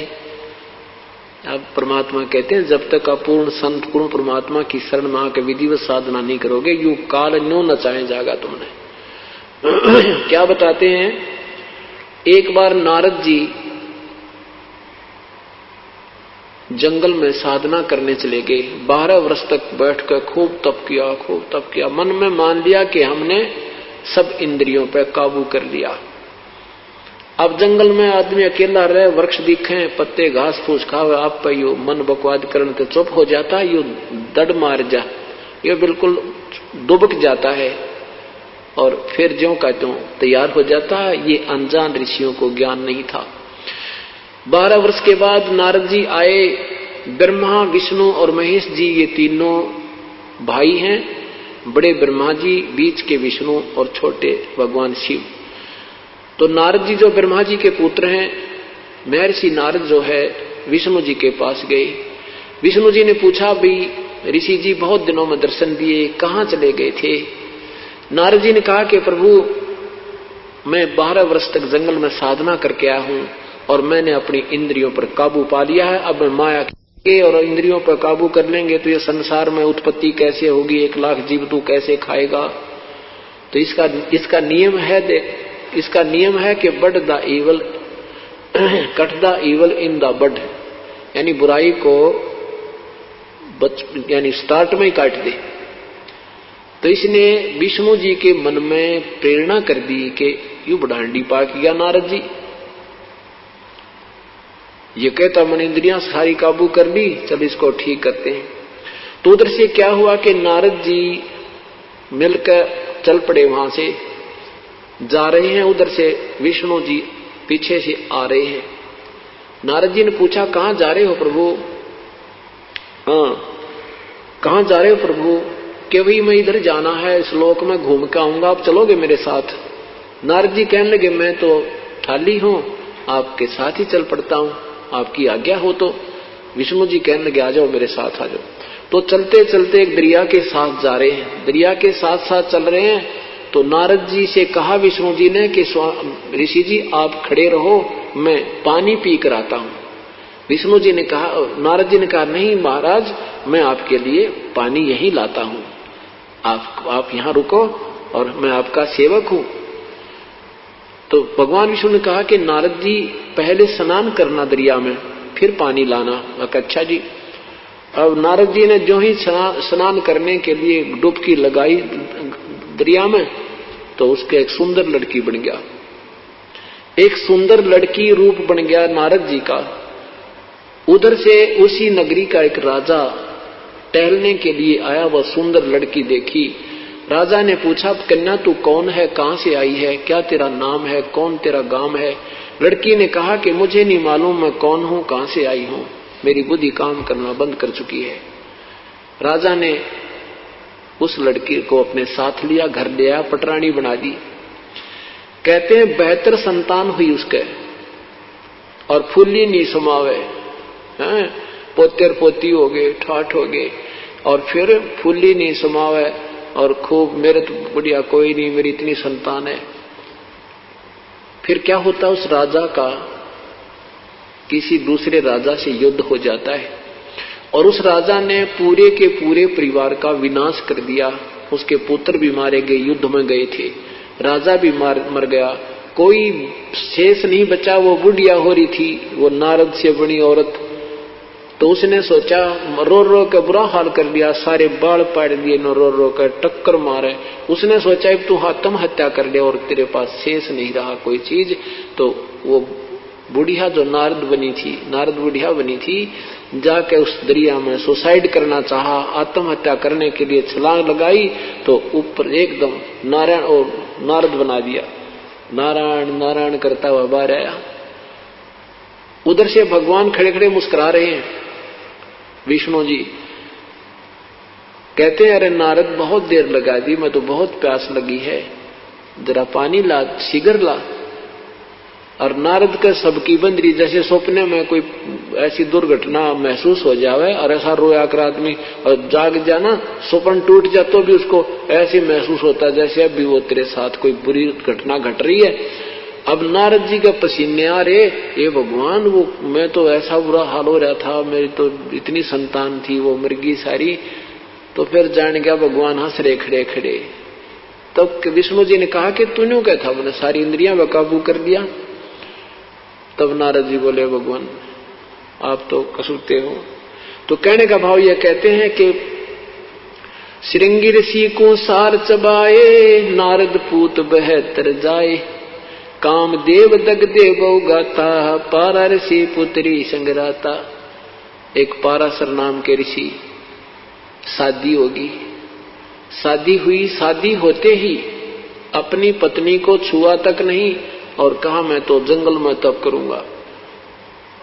अब परमात्मा कहते हैं जब तक अपूर्ण संत पूर्ण परमात्मा की शरण में आकर विधिवत साधना नहीं करोगे, यू काल न्यो नचाए जागा तुमने। क्या बताते हैं, एक बार नारद जी जंगल में साधना करने चले गए। 12 वर्ष तक बैठकर खूब तप किया। मन में मान लिया कि हमने सब इंद्रियों पर काबू कर लिया। अब जंगल में आदमी अकेला रहे, वृक्ष दिखे, पत्ते घास फूस खावे, आप पे यू मन बकवाद करने तो चुप हो जाता, यू दड़ मार जा, ये बिल्कुल दुबक जाता है और फिर ज्यों का त्यों तैयार हो जाता है। ये अनजान ऋषियों को ज्ञान नहीं था। 12 वर्ष के बाद नारद जी आए। ब्रह्मा, विष्णु और महेश जी ये तीनों भाई हैं। बड़े ब्रह्मा जी, बीच के विष्णु और छोटे भगवान शिव। तो नारद जी जो ब्रह्मा जी के पुत्र हैं, महर्षि नारद जो है विष्णु जी के पास गए। विष्णु जी ने पूछा, भाई ऋषि जी बहुत दिनों में दर्शन दिए, कहाँ चले गए थे? नारद जी ने कहा कि प्रभु मैं 12 वर्ष तक जंगल में साधना करके आया हूं और मैंने अपनी इंद्रियों पर काबू पा लिया है। अब माया के और इंद्रियों पर काबू कर लेंगे तो ये संसार में उत्पत्ति कैसे होगी, 1 लाख जीव तू कैसे खाएगा? तो इसका नियम है कि bud the evil cut the evil in the bud, यानी बुराई को यानी स्टार्ट में ही काट दे। तो इसने विष्णु जी के मन में प्रेरणा कर दी कि यू बढ़ांडी पाक गया नारद जी, ये कहता मन इंद्रियां सारी काबू कर ली, चल इसको ठीक करते हैं। तो उधर से क्या हुआ कि नारद जी मिलकर चल पड़े, वहां से जा रहे हैं, उधर से विष्णु जी पीछे से आ रहे हैं। नारद जी ने पूछा, कहां जा रहे हो प्रभु? हाँ, कहां जा रहे हो प्रभु? कि भाई मैं इधर जाना है, इस लोक में घूम के आऊंगा, आप चलोगे मेरे साथ? नारद जी कहने लगे, मैं तो थाली हूं, आपके साथ ही चल पड़ता हूं, आपकी आज्ञा हो तो। विष्णु जी कहने लगे, आ जाओ मेरे साथ आ जाओ। तो चलते चलते एक दरिया के साथ जा रहे हैं, दरिया के साथ साथ चल रहे हैं। तो नारद जी से कहा विष्णु जी ने कि ऋषि जी आप खड़े रहो, मैं पानी पी कर आता हूं। विष्णु जी ने कहा, नारद जी ने कहा, नहीं महाराज, मैं आपके लिए पानी यहीं लाता हूं, आप यहां रुको और मैं आपका सेवक हूं। तो भगवान विष्णु ने कहा कि नारद जी पहले स्नान करना दरिया में, फिर पानी लाना। अच्छा जी। अब नारद जी ने जो ही स्नान करने के लिए डुबकी लगाई दरिया में, तो उसके एक सुंदर लड़की बन गया, एक सुंदर लड़की रूप बन गया नारद जी का। उधर से उसी नगरी का एक राजा टहलने के लिए आया, वह सुंदर लड़की देखी। राजा ने पूछा, कन्या तू कौन है, कहां से आई है, क्या तेरा नाम है, कौन तेरा गांव है? लड़की ने कहा कि मुझे नहीं मालूम मैं कौन हूं, कहां से आई हूं, मेरी बुद्धि काम करना बंद कर चुकी है। राजा ने उस लड़की को अपने साथ लिया, घर ले आया, पटरानी बना दी। कहते हैं 72 संतान हुई उसके, और फूली नहीं समावे, पोते और पोती हो गए, ठाठ हो गए, और फिर फूली नहीं समावे, और खूब मेरे तो बढ़िया कोई नहीं, मेरी इतनी संतान है। फिर क्या होता, उस राजा का किसी दूसरे राजा से युद्ध हो जाता है, और उस राजा ने पूरे के पूरे परिवार का विनाश कर दिया। उसके पुत्र भी मारे गए, युद्ध में गए थे, राजा भी मर गया, कोई शेष नहीं बचा। वो बुढ़िया हो रही थी, वो नारद से बनी औरत। तो उसने सोचा, रो रो के बुरा हाल कर दिया, सारे बाल पाड़ दिए, नो रो रो कर टक्कर मारे। उसने सोचा अब तू आत्महत्या कर ले और तेरे पास शेष नहीं रहा कोई चीज। तो वो बुढ़िया जो नारद बुढ़िया बनी थी, जाके उस दरिया में सुसाइड करना चाहा, आत्महत्या करने के लिए छलांग लगाई, तो ऊपर एकदम नारायण और नारद बना दिया, नारायण नारायण करता हुआ बाहर आया। उधर से भगवान खड़े खड़े मुस्कुरा रहे हैं। विष्णु जी कहते हैं, अरे नारद बहुत देर लगा दी, मैं तो बहुत प्यास लगी है, जरा पानी ला, शीघ्र ला। और नारद का सबकी बंदरी, जैसे सपने में कोई ऐसी दुर्घटना महसूस हो जावे और ऐसा रोया कर आदमी और जाग जाना, सपन टूट जा तो भी उसको ऐसे महसूस होता जैसे अभी वो तेरे साथ कोई बुरी घटना घट रही है। अब नारद जी के पसीने आ रहे, ये भगवान वो मैं तो ऐसा बुरा हाल हो रहा था, मेरी तो इतनी संतान थी वो मर गई सारी। तो फिर जान गया भगवान हंस रहे खड़े खड़े। तब विष्णु जी ने कहा कि तूने क्या था, मैंने सारी इंद्रियां बेकाबू कर दिया। तब नारद जी बोले, भगवान आप तो कसूते हो। तो कहने का भाव यह कहते हैं कि श्रृंगी ऋषि को सार चबाए, नारद पूत 72 जाए। कामदेव दगदे बहु गाता, पारा ऋषि पुत्री संगराता। एक पाराशर नाम के ऋषि, शादी होगी, शादी हुई, शादी होते ही अपनी पत्नी को छुआ तक नहीं और कहा मैं तो जंगल में तप करूंगा।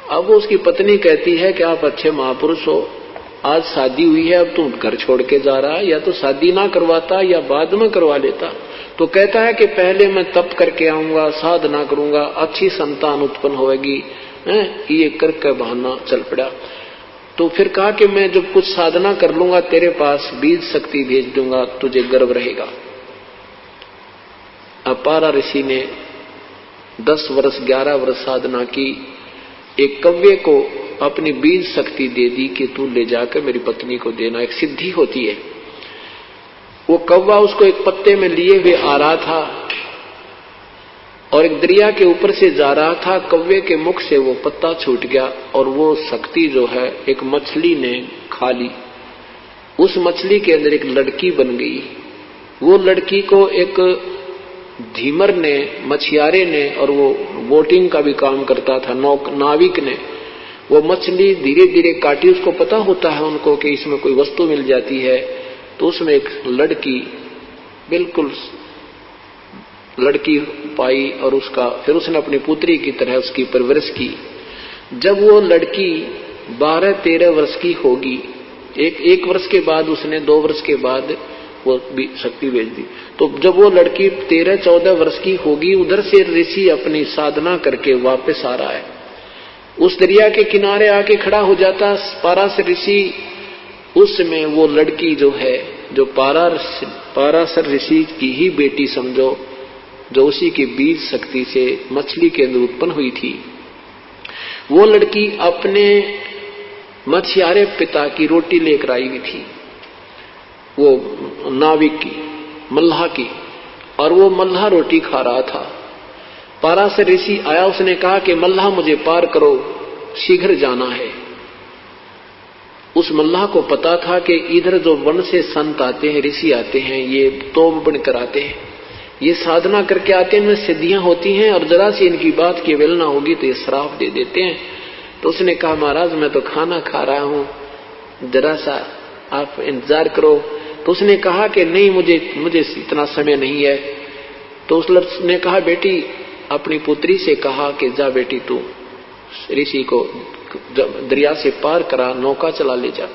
अब उसकी पत्नी कहती है कि आप अच्छे महापुरुष हो, आज शादी हुई है, अब तू घर छोड़ के जा रहा है, या तो शादी ना करवाता या बाद में करवा लेता। तो कहता है कि पहले मैं तप करके आऊंगा, साधना करूंगा, अच्छी संतान उत्पन्न होगी, ये करके बहाना चल पड़ा। तो फिर कहा कि मैं जब कुछ साधना कर लूंगा तेरे पास बीज शक्ति भेज दूंगा, तुझे गर्व रहेगा। अपारा ऋषि ने 10 वर्ष 11 वर्ष साधना की, एक कव्वे को अपनी बीज शक्ति दे दी कि तू ले जाकर मेरी पत्नी को देना। एक सिद्धि होती है। वो कौवा उसको एक पत्ते में लिए हुए आ रहा था और एक दरिया के ऊपर से जा रहा था। कौवे के मुख से वो पत्ता छूट गया और वो शक्ति जो है एक मछली ने खा ली। उस मछली के अंदर एक लड़की बन गई। वो लड़की को एक धीमर ने, मछियारे ने, और वो बोटिंग का भी काम करता था, नाविक ने, वो मछली धीरे धीरे काटी। उसको पता होता है उनको कि इसमें कोई वस्तु मिल जाती है, तो उसमें एक लड़की, बिल्कुल लड़की पाई और उसका फिर उसने अपनी पुत्री की तरह उसकी परवरिश की। जब वो लड़की 12-13 वर्ष की होगी, एक वर्ष के बाद उसने 2 वर्ष के बाद वो भी शक्ति भेज दी। तो जब वो लड़की 13-14 वर्ष की होगी, उधर से ऋषि अपनी साधना करके वापस आ रहा है। उस दरिया के किनारे आके खड़ा हो जाता पाराशर ऋषि। उस समय वो लड़की जो है, जो पाराशर ऋषि की ही बेटी समझो, जो उसी की बीज शक्ति से मछली के अंदर उत्पन्न हुई थी, वो लड़की अपने मछियारे पिता की रोटी लेकर आई हुई थी, वो नाविक की, मल्लाह की, और वो मल्लाह रोटी खा रहा था। पाराशर ऋषि आया, उसने कहा कि मल्लाह मुझे पार करो, शीघ्र जाना है। उस मल्लाह को पता था कि इधर जो वन से संत आते हैं, ऋषि आते हैं, ये तोब बनकर आते हैं, ये साधना करके आते हैं, इनमें सिद्धियां होती हैं, और जरा सी इनकी बात की अवहेलना होगी तो ये श्राप दे देते हैं। तो उसने कहा महाराज मैं तो खाना खा रहा हूं, जरा सा आप इंतजार करो। तो उसने कहा कि नहीं, मुझे इतना समय नहीं है। तो उसने कहा बेटी, अपनी पुत्री से कहा कि जा बेटी तू ऋषि को दरिया से पार करा, नौका चला ले जा।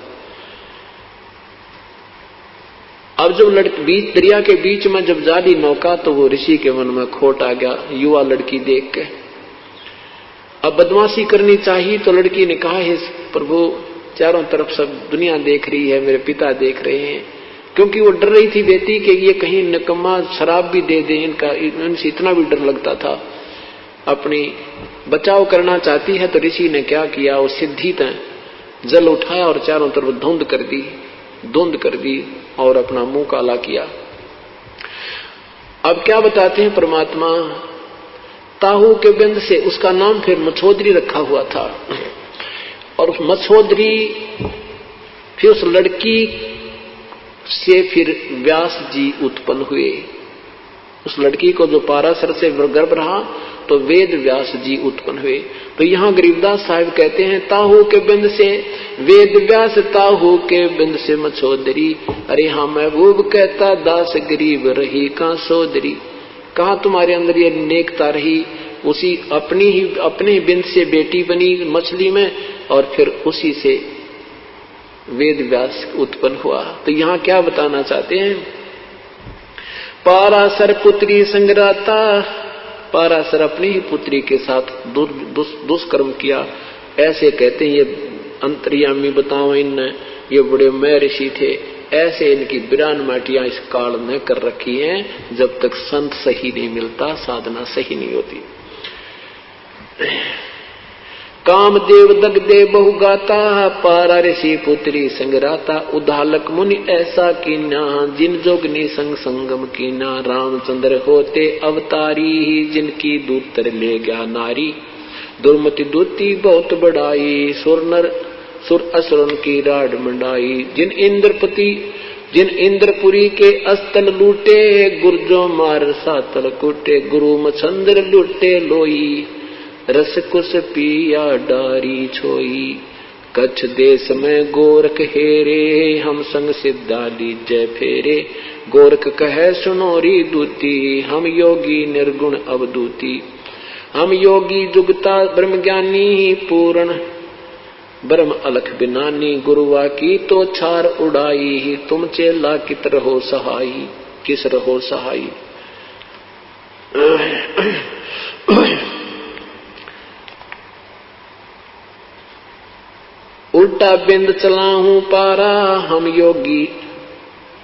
अब जब दरिया के बीच में जब जा ली नौका, तो वो ऋषि के मन में खोट आ गया युवा लड़की देख के। अब बदमाशी करनी चाहिए, तो लड़की ने कहा हे प्रभु, चारों तरफ सब दुनिया देख रही है, मेरे पिता देख रहे हैं, क्योंकि वो डर रही थी बेटी कि ये कहीं निकम्मा शराब भी दे दे, इनसे इतना भी डर लगता था। अपनी बचाव करना चाहती है। तो ऋषि ने क्या किया, वो सिद्धि तय जल उठाया और चारों तरफ धुंध कर दी और अपना मुंह काला किया। अब क्या बताते हैं परमात्मा, ताहू के बिंद से उसका नाम फिर मछोदरी रखा हुआ था, और उस मछोदरी फिर उस लड़की से फिर व्यास जी उत्पन्न हुए। उस लड़की को जो पाराशर से गर्भ रहा तो वेद व्यास जी उत्पन्न हुए। तो यहाँ गरीबदास साहिब कहते हैं ताहू के बिंद से वेद व्यास, ताहू के बिंद से मछोदरी। अरे हाँ महबूब कहता दास गरीब रही कहाँ सोदरी। कहाँ तुम्हारे अंदर ये नेकता रही, उसी अपने बिंद से बेटी बनी मछली में, और फिर उसी से वेद व्यास उत्पन्न हुआ। तो यहाँ क्या बताना चाहते हैं, पाराशर पुत्री संगराता, पाराशर अपनी ही पुत्री के साथ दुष्कर्म किया। ऐसे कहते हैं ये अंतर्यामी बताओ इन, ये बड़े मैं ऋषि थे, ऐसे इनकी बिरान माटियां इस काल में कर रखी हैं। जब तक संत सही नहीं मिलता, साधना सही नहीं होती। कामदेव दगदे बहु गाता, पारा ऋषि पुत्री संगराता। उदालक मुनि ऐसा कीना, जिन जोगनी संग संगम कीना। रामचंद्र होते अवतारी, जिनकी दूतर ले गया नारी। दुर्मति दूती बहुत बढ़ाई, सुर असुरन की राड मंडाई। जिन इंद्रपति जिन इंद्रपुरी के अस्तल लूटे, गुर्जो मार सातल कूटे, गुरु मछंद्र लूटे लोई, रस कुश पिया डारी छोई। कच्छ देश में गोरख हेरे, हम संग सिद्धा लीजय फेरे, गोरख कहे सुनोरी दूती, हम योगी निर्गुण अवधूती। हम योगी जुगता ब्रह्म ज्ञानी, पूर्ण ब्रह्म अलख बिनानी, गुरुआ की तो छार उड़ाई, तुम चेला कित रहो सहाई, किस रहो सहाई। उल्टा बिंद चलाहूं पारा, हम योगी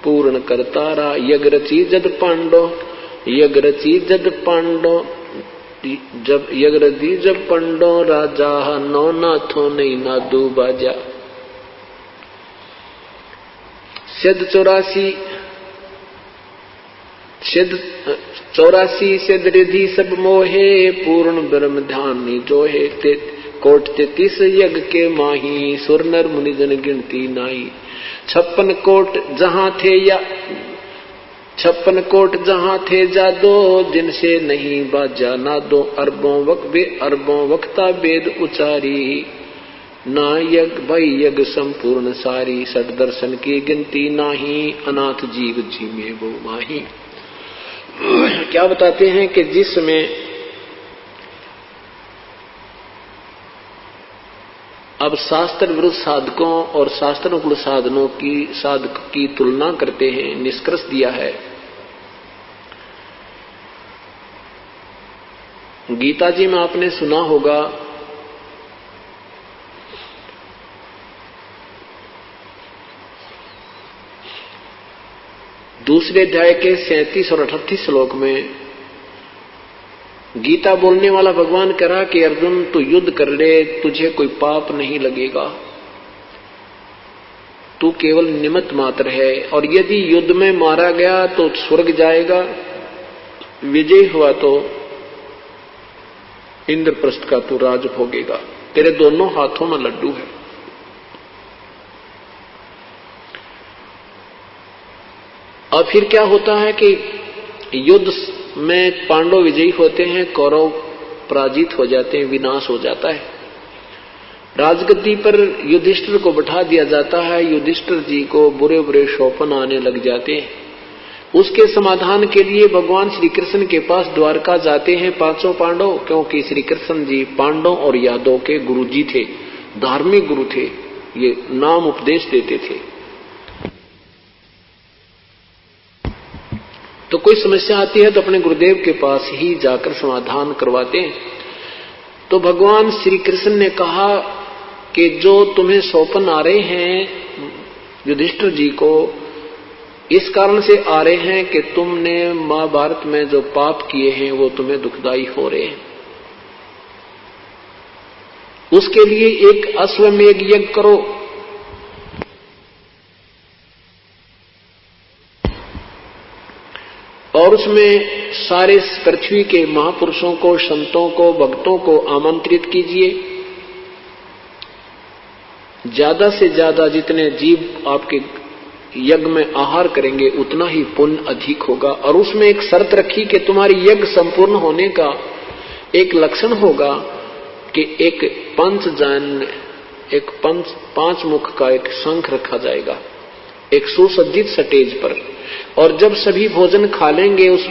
पूर्ण करतारा। यग रची जद पांडो, यग रची जद पांडो, जब यग रची जब पंडो राजा, नौ नाथों नहीं नादू बाजा। सिद्ध 84 सिद्ध रिधि सब मोहे, पूर्ण ब्रह्म ध्यान जो है। कोट 33 यज्ञ के माही, सुर नर मुनिजन गिनती नाई। 56 कोट जहां थे या 56 कोट जहां थे जादो, जिनसे नहीं बाजा नादो। अरबों वक्ता वेद उचारी, ना यज्ञ भाई यज्ञ संपूर्ण सारी। सठ दर्शन की गिनती नाही, अनाथ जीव जी में वो माही। क्या बताते हैं कि जिसमें अब शास्त्र विरुद्ध साधकों और शास्त्रानुकूल साधनों की साधक की तुलना करते हैं, निष्कर्ष दिया है। गीता जी में आपने सुना होगा दूसरे अध्याय के 37 और 38 श्लोक में गीता बोलने वाला भगवान कह रहा कि अर्जुन तू युद्ध कर ले, तुझे कोई पाप नहीं लगेगा, तू केवल निमित्त मात्र है। और यदि युद्ध में मारा गया तो स्वर्ग जाएगा, विजय हुआ तो इंद्रप्रस्थ का तू राज भोगेगा, तेरे दोनों हाथों में लड्डू है। अब फिर क्या होता है कि युद्ध में पांडव विजयी होते हैं, कौरव पराजित हो जाते हैं, विनाश हो जाता है। राजगद्दी पर युधिष्ठिर को बैठा दिया जाता है। युधिष्ठिर जी को बुरे बुरे शोपन आने लग जाते हैं। उसके समाधान के लिए भगवान श्री कृष्ण के पास द्वारका जाते हैं पांचों पांडव, क्योंकि श्री कृष्ण जी पांडव और यादव के गुरु जी थे, धार्मिक गुरु थे, ये नाम उपदेश देते थे। तो कोई समस्या आती है तो अपने गुरुदेव के पास ही जाकर समाधान करवाते हैं। तो भगवान श्री कृष्ण ने कहा कि जो तुम्हें सौपन आ रहे हैं युधिष्ठिर जी को, इस कारण से आ रहे हैं कि तुमने महाभारत में जो पाप किए हैं वो तुम्हें दुखदाई हो रहे हैं। उसके लिए एक अश्वमेध यज्ञ करो। और उसमें सारे पृथ्वी के महापुरुषों को, संतों को, भक्तों को आमंत्रित कीजिए। ज्यादा से ज्यादा जितने जीव आपके यज्ञ में आहार करेंगे उतना ही पुण्य अधिक होगा। और उसमें एक शर्त रखी कि तुम्हारी यज्ञ संपूर्ण होने का एक लक्षण होगा कि एक पंचजन, एक पांच मुख का एक शंख रखा जाएगा एक सुसज्जित स्टेज पर, और जब सभी भोजन खा लेंगे उस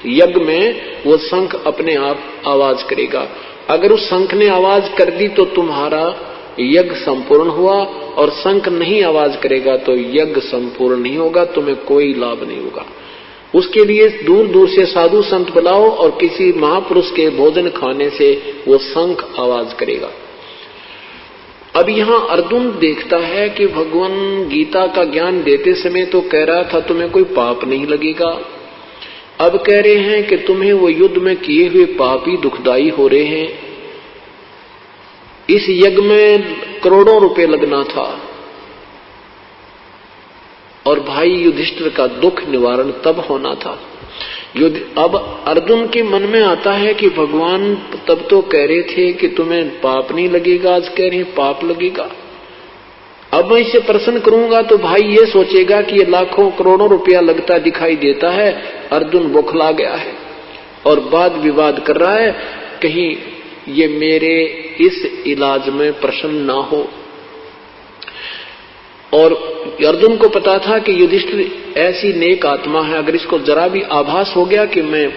यज्ञ में वो शंख अपने आप आवाज करेगा। अगर उस शंख ने आवाज कर दी तो तुम्हारा यज्ञ संपूर्ण हुआ, और शंख नहीं आवाज करेगा तो यज्ञ संपूर्ण नहीं होगा, तुम्हें कोई लाभ नहीं होगा। उसके लिए दूर दूर से साधु संत बुलाओ और किसी महापुरुष के भोजन खाने से वो शंख आवाज करेगा। अब यहां अर्जुन देखता है कि भगवान गीता का ज्ञान देते समय तो कह रहा था तुम्हें कोई पाप नहीं लगेगा, अब कह रहे हैं कि तुम्हें वो युद्ध में किए हुए पाप ही दुखदाई हो रहे हैं। इस यज्ञ में करोड़ों रुपए लगना था, और भाई युधिष्ठिर का दुख निवारण तब होना था। अब अर्जुन के मन में आता है कि भगवान तब तो कह रहे थे कि तुम्हें पाप नहीं लगेगा, आज कह रहे हैं पाप लगेगा। अब मैं इसे प्रश्न करूंगा तो भाई ये सोचेगा कि ये लाखों करोड़ों रुपया लगता दिखाई देता है, अर्जुन बौखला गया है और वाद विवाद कर रहा है, कहीं ये मेरे इस इलाज में प्रसन्न ना हो। और अर्जुन को पता था कि युधिष्ठिर ऐसी नेक आत्मा है, अगर इसको जरा भी आभास हो गया कि मैं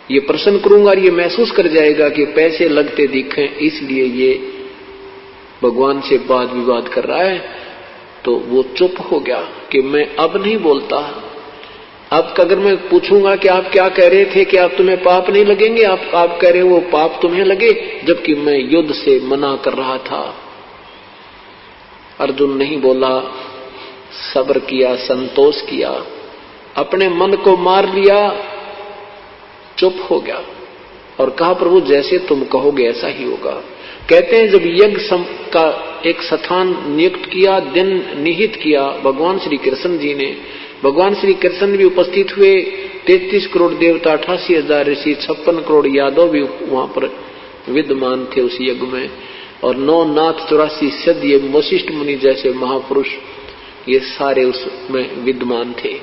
ये प्रश्न करूंगा और ये महसूस कर जाएगा कि पैसे लगते दिखें, इसलिए ये भगवान से वाद विवाद कर रहा है, तो वो चुप हो गया कि मैं अब नहीं बोलता। अब अगर मैं पूछूंगा कि आप क्या कह रहे थे कि आप तुम्हें पाप नहीं लगेंगे, आप कह रहे हो वो पाप तुम्हें लगे, जबकि मैं युद्ध से मना कर रहा था। अर्जुन नहीं बोला, सब्र किया, संतोष किया, अपने मन को मार लिया, चुप हो गया और कहा प्रभु जैसे तुम कहोगे ऐसा ही होगा। कहते हैं जब यज्ञ का एक स्थान नियुक्त किया, दिन निहित किया भगवान श्री कृष्ण जी ने, भगवान श्री कृष्ण भी उपस्थित हुए, 33 करोड़ देवता, 88,000 ऋषि, 56 करोड़ यादव भी वहां पर विद्यमान थे उस यज्ञ में, और 9 नाथ 84 सिद्ध, ये वशिष्ठ मुनि जैसे महापुरुष ये सारे उसमें विद्यमान थे,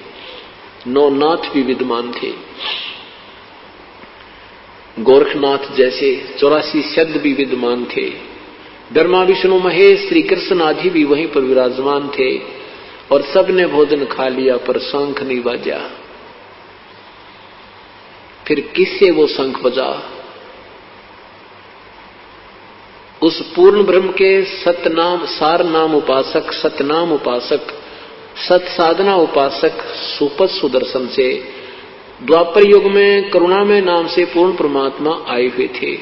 9 नाथ भी विद्यमान थे, गोरखनाथ जैसे 84 सिद्ध भी विद्यमान थे, ब्रह्मा विष्णु महेश श्री कृष्ण आदि भी वहीं पर विराजमान थे, और सबने भोजन खा लिया पर शंख नहीं बजा। फिर किससे वो शंख बजा? उस पूर्ण ब्रह्म के सतनाम सार नाम उपासक, सतनाम उपासक, सत साधना उपासक सुपथ सुदर्शन से द्वापर युग में करुणामय नाम से पूर्ण परमात्मा आए हुए थे।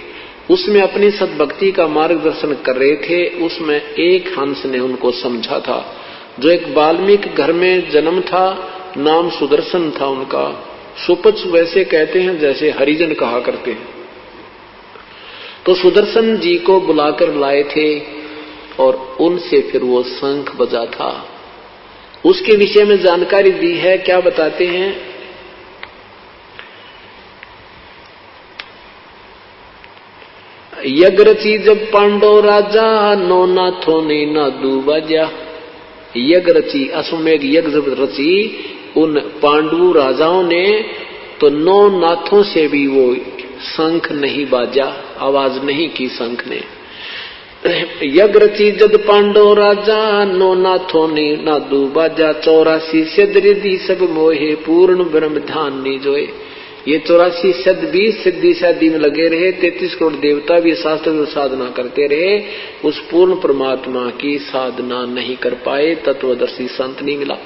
उसमें अपनी सद्भक्ति का मार्गदर्शन कर रहे थे। उसमें एक हंस ने उनको समझा था, जो एक वाल्मीकि घर में जन्म था, नाम सुदर्शन था उनका। सुपथ वैसे कहते हैं जैसे हरिजन कहा करते हैं। तो सुदर्शन जी को बुलाकर लाए थे और उनसे फिर वो शंख बजा था। उसके विषय में जानकारी दी है, क्या बताते हैं? यज्ञ रची जब पांडव राजा, 9 नाथों ने नादू बाजा। यज्ञ रची, अश्वमेघ यज्ञ जब रची उन पांडु राजाओं ने, तो 9 नाथों से भी वो शंख नहीं बाजा, आवाज नहीं की शंख ने। यज्ञ रची जद पांडव राजा, 9 नाथों ने नादू बाजा। 84 सिद्ध रिद्धि सब मोहे, पूर्ण ब्रह्म ध्यान नहीं जोए। ये 84 सिद्ध भी सिद्धि शादी में लगे रहे, 33 करोड़ देवता भी शास्त्र में साधना करते रहे, उस पूर्ण परमात्मा की साधना नहीं कर पाए, तत्वदर्शी संत नहीं मिला।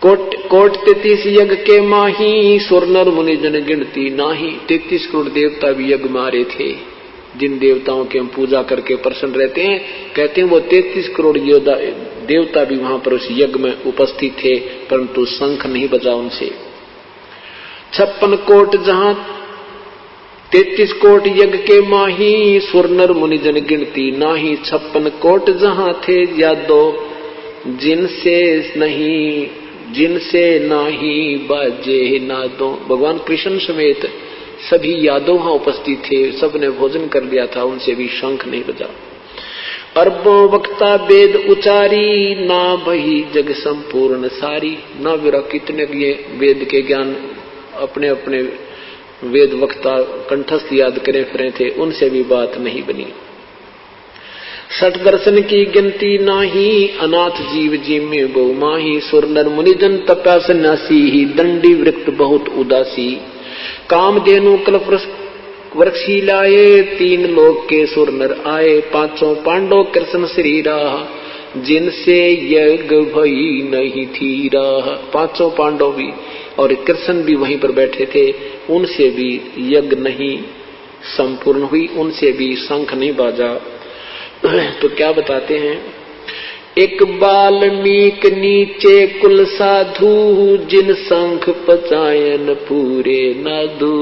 कोट 33 यज्ञ के माही, सुर नर मुनि जन गिनती नाही। 33 करोड़ देवता भी यज्ञ मारे थे, जिन देवताओं की हम पूजा करके प्रसन्न रहते हैं। कहते हैं वो 33 करोड़ योद्धा देवता भी वहां पर उस यज्ञ में उपस्थित थे, परंतु शंख नहीं बजा उनसे। 56 कोट जहां 33 कोट यज्ञ के माही, सुर नर मुनि जन गिनती नाही। 56 कोट जहां थे यादव, जिनसे नहीं बाजे नादो। भगवान कृष्ण समेत सभी यादव वहां उपस्थित थे, सबने भोजन कर लिया था, उनसे भी शंख नहीं बजा। अरबों वक्ता वेद उचारी, ना बही जग संपूर्ण सारी। ना विरा कितने ये वेद के ज्ञान अपने अपने वेद वक्ता कंठस्थ याद करे फिरे थे, उनसे भी बात नहीं बनी। 60 दर्शन की गिनती नाही, अनाथ जीव जी में बहु माही। सुर नर मुनिजन तपया सन्यासी ही, दंडी वृक्त बहुत उदासी। कामधेनु कल्प वृक्षी लाए, 3 लोक के सुर नर आए। 5 पांडव कृष्ण श्री राह, जिनसे यज्ञ भई नहीं थी राह। 5 पांडव भी और कृष्ण भी वहीं पर बैठे थे, उनसे भी यज्ञ नहीं संपूर्ण हुई, उनसे भी शंख नहीं बाजा। तो क्या बताते हैं? एक बाल्मीक नीचे कुल साधु, जिन शंख पचायन पूरे नादू।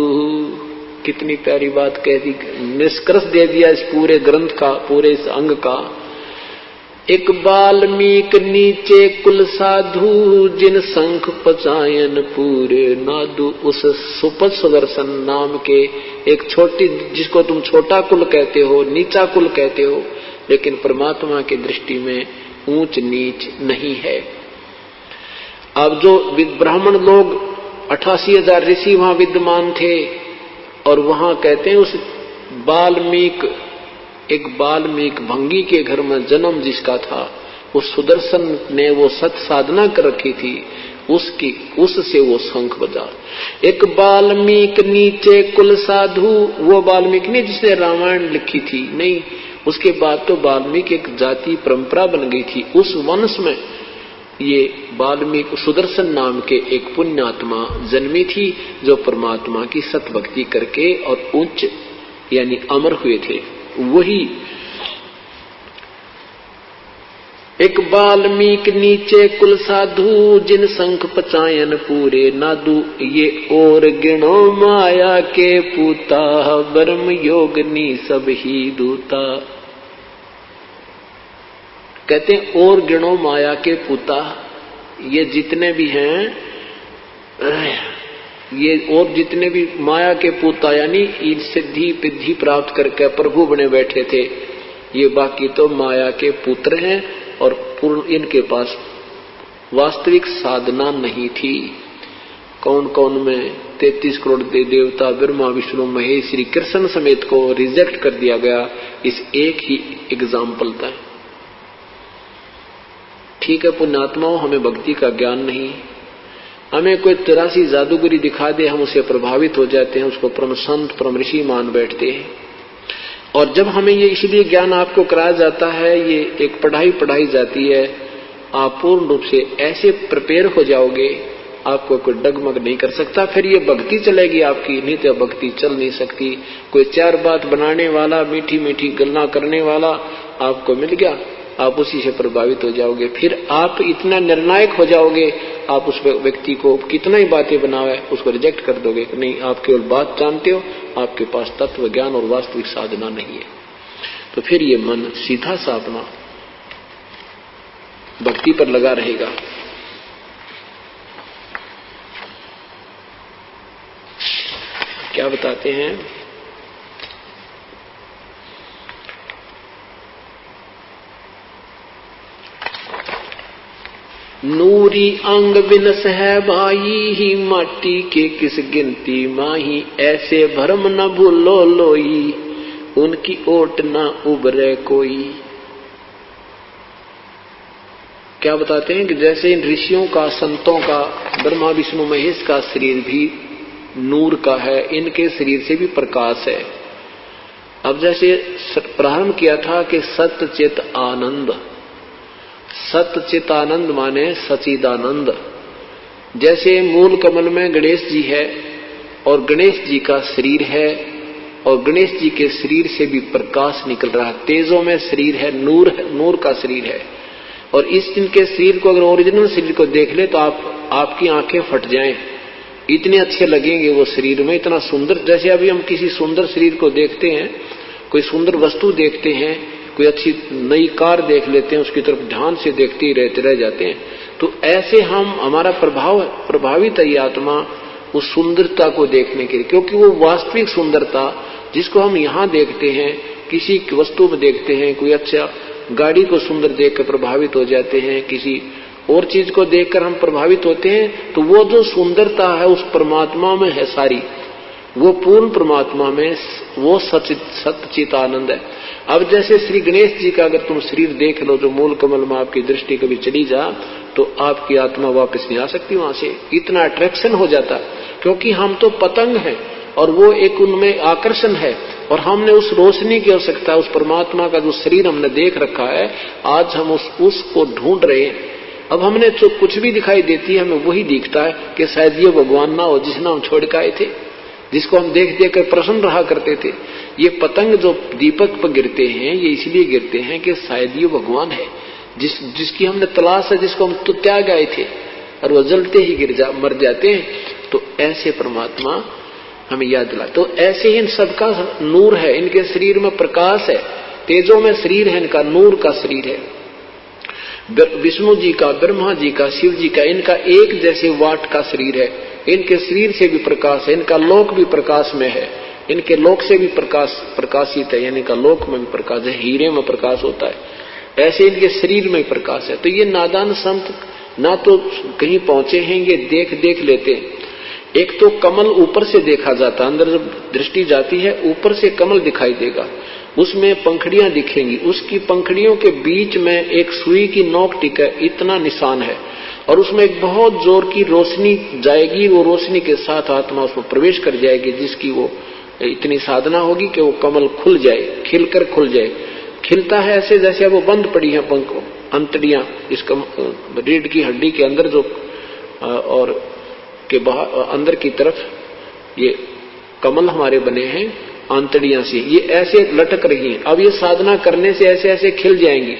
कितनी प्यारी बात कह दी, निष्कर्ष दे दिया इस पूरे ग्रंथ का, पूरे इस अंग का। एक बाल्मीक नीचे कुल साधु, जिन शंख पचायन पूरे नादू। उस सुपथ सुदर्शन नाम के एक छोटी, जिसको तुम छोटा कुल कहते हो, नीचा कुल कहते हो, लेकिन परमात्मा की दृष्टि में ऊंच नीच नहीं है। अब जो ब्राह्मण लोग 88,000 ऋषि वहां विद्यमान थे, और वहां कहते हैं उस वाल्मीक भंगी के घर में जन्म जिसका था, उस सुदर्शन ने वो सत साधना कर रखी थी, उससे वो शंख बजा। एक वाल्मीक नीचे कुल साधु, वो वाल्मीकि ने जिसने रामायण लिखी थी नहीं, उसके बाद तो वाल्मीकि एक जाति परंपरा बन गई थी। उस वंश में ये वाल्मीकि सुदर्शन नाम के एक पुण्यात्मा जन्मी थी, जो परमात्मा की सत भक्ति करके और उच्च यानी अमर हुए थे। वही एक वाल्मीकि नीचे कुल साधु, जिन शंख पचायन पूरे नादू, ये और गिणो माया के पूता, ब्रह्म योगनी सब ही दूता। कहते हैं और गिणो माया के पूता, ये जितने भी हैं, ये और जितने भी माया के पूता यानी सिद्धि प्राप्त करके प्रभु बने बैठे थे, ये बाकी तो माया के पुत्र हैं और पूर्ण इनके पास वास्तविक साधना नहीं थी। कौन कौन में 33 करोड़ देवता ब्रह्मा विष्णु महेश श्री कृष्ण समेत को रिजेक्ट कर दिया गया, इस एक ही एग्जाम्पल था। ठीक है पुण्यात्माओं, हमें भक्ति का ज्ञान नहीं, हमें कोई 83 जादूगरी दिखा दे, हम उसे प्रभावित हो जाते हैं, उसको परम संत परम ऋषि मान बैठते हैं। और जब हमें ये इसलिए ज्ञान आपको कराया जाता है, ये एक पढ़ाई जाती है, आप पूर्ण रूप से ऐसे प्रिपेयर हो जाओगे, आपको कोई डगमग नहीं कर सकता। फिर ये भक्ति चलेगी आपकी, नहीं तो भक्ति चल नहीं सकती। कोई चार बात बनाने वाला, मीठी मीठी गल्ला करने वाला आपको मिल गया, आप उसी से प्रभावित हो जाओगे। फिर आप इतना निर्णायक हो जाओगे, आप उस व्यक्ति को कितना ही बातें बनावे उसको रिजेक्ट कर दोगे कि नहीं, आप केवल बात जानते हो, आपके पास तत्व ज्ञान और वास्तविक साधना नहीं है। तो फिर ये मन सीधा सा अपना भक्ति पर लगा रहेगा। क्या बताते हैं, नूरी अंग बिनस है भाई ही, माटी के किस गिनती माही, ऐसे भरम न भूलो लोई, उनकी ओट न उबरे कोई। क्या बताते हैं कि जैसे इन ऋषियों का, संतों का, ब्रह्मा विष्णु महेश का शरीर भी नूर का है, इनके शरीर से भी प्रकाश है। अब जैसे प्रारंभ किया था कि सत्य चित आनंद, सत्य चित आनंद माने सचिदानंद। जैसे मूल कमल में गणेश जी है और गणेश जी का शरीर है, और गणेश जी के शरीर से भी प्रकाश निकल रहा है, तेजों में शरीर है, नूर का शरीर है। और इस इनके शरीर को अगर ओरिजिनल शरीर को देख ले तो आपकी आंखें फट जाएं, इतने अच्छे लगेंगे वो शरीर में, इतना सुंदर। जैसे अभी हम किसी सुंदर शरीर को देखते हैं, कोई सुंदर वस्तु देखते हैं, कोई अच्छी नई कार देख लेते हैं, उसकी तरफ ध्यान से देखते ही रह जाते हैं। तो ऐसे हमारा प्रभावित है ये आत्मा उस सुंदरता को देखने के लिए, क्योंकि वो वास्तविक सुंदरता जिसको हम यहाँ देखते हैं, किसी वस्तु में देखते हैं, कोई अच्छा गाड़ी को सुंदर देखकर प्रभावित हो जाते हैं, किसी और चीज को देखकर हम प्रभावित होते हैं, तो वो जो सुंदरता है उस परमात्मा में है सारी, वो पूर्ण परमात्मा में वो सच्चित आनंद है। अब जैसे श्री गणेश जी का अगर तुम शरीर देख लो, जो मूल कमल में आपकी दृष्टि कभी चली जा, तो आपकी आत्मा वापस नहीं आ सकती वहां से, इतना अट्रैक्शन हो जाता। क्योंकि हम तो पतंग हैं और वो एक उनमें आकर्षण है, और हमने उस रोशनी की आवश्यकता, उस परमात्मा का जो शरीर हमने देख रखा है, आज हम उसको ढूंढ रहे हैं। अब हमने जो कुछ भी दिखाई देती है, हमें वही दिखता है कि शायद ये भगवान ना हो जिसने हम छोड़ के आए थे, जिसको हम देख देख कर प्रसन्न रहा करते थे। ये पतंग जो दीपक पर गिरते हैं, ये इसलिए गिरते हैं कि शायद ये भगवान है जिसकी हमने तलाश है, जिसको हम तो त्याग आए थे, और वो जलते ही मर जाते हैं। तो ऐसे परमात्मा हमें याद दिला। तो ऐसे ही इन सबका नूर है, इनके शरीर में प्रकाश है, तेजों में शरीर है, इनका नूर का शरीर है। विष्णु जी का, ब्रह्मा जी का, शिव जी का, इनका एक जैसे वाट का शरीर है, इनके शरीर से भी प्रकाश है, इनका लोक भी प्रकाश में है, इनके लोक से भी प्रकाशित है, यानी का लोक में भी प्रकाश है, हीरे में प्रकाश होता है, ऐसे इनके शरीर में प्रकाश है। तो ये नादान संत ना तो कहीं पहुंचे हैं, ये देख लेते हैं। एक तो कमल ऊपर से देखा जाता, अंदर जब दृष्टि जाती है ऊपर से कमल दिखाई देगा, उसमें पंखड़ियां दिखेंगी, उसकी पंखड़ियों के बीच में एक सुई की नोक टिका, इतना निशान है, और उसमें एक बहुत जोर की रोशनी जाएगी, वो रोशनी के साथ आत्मा उसमें प्रवेश कर जाएगी, जिसकी वो इतनी साधना होगी कि वो कमल खुल जाए, खिलकर खुल जाए। खिलता है ऐसे जैसे वो बंद पड़ी है अंतड़ियां, इसका रीढ़ की हड्डी के अंदर जो और के बाहर अंदर की तरफ ये कमल हमारे बने हैं आंतड़ियां से, ये ऐसे लटक रही हैं। अब ये साधना करने से ऐसे ऐसे खिल जाएंगी।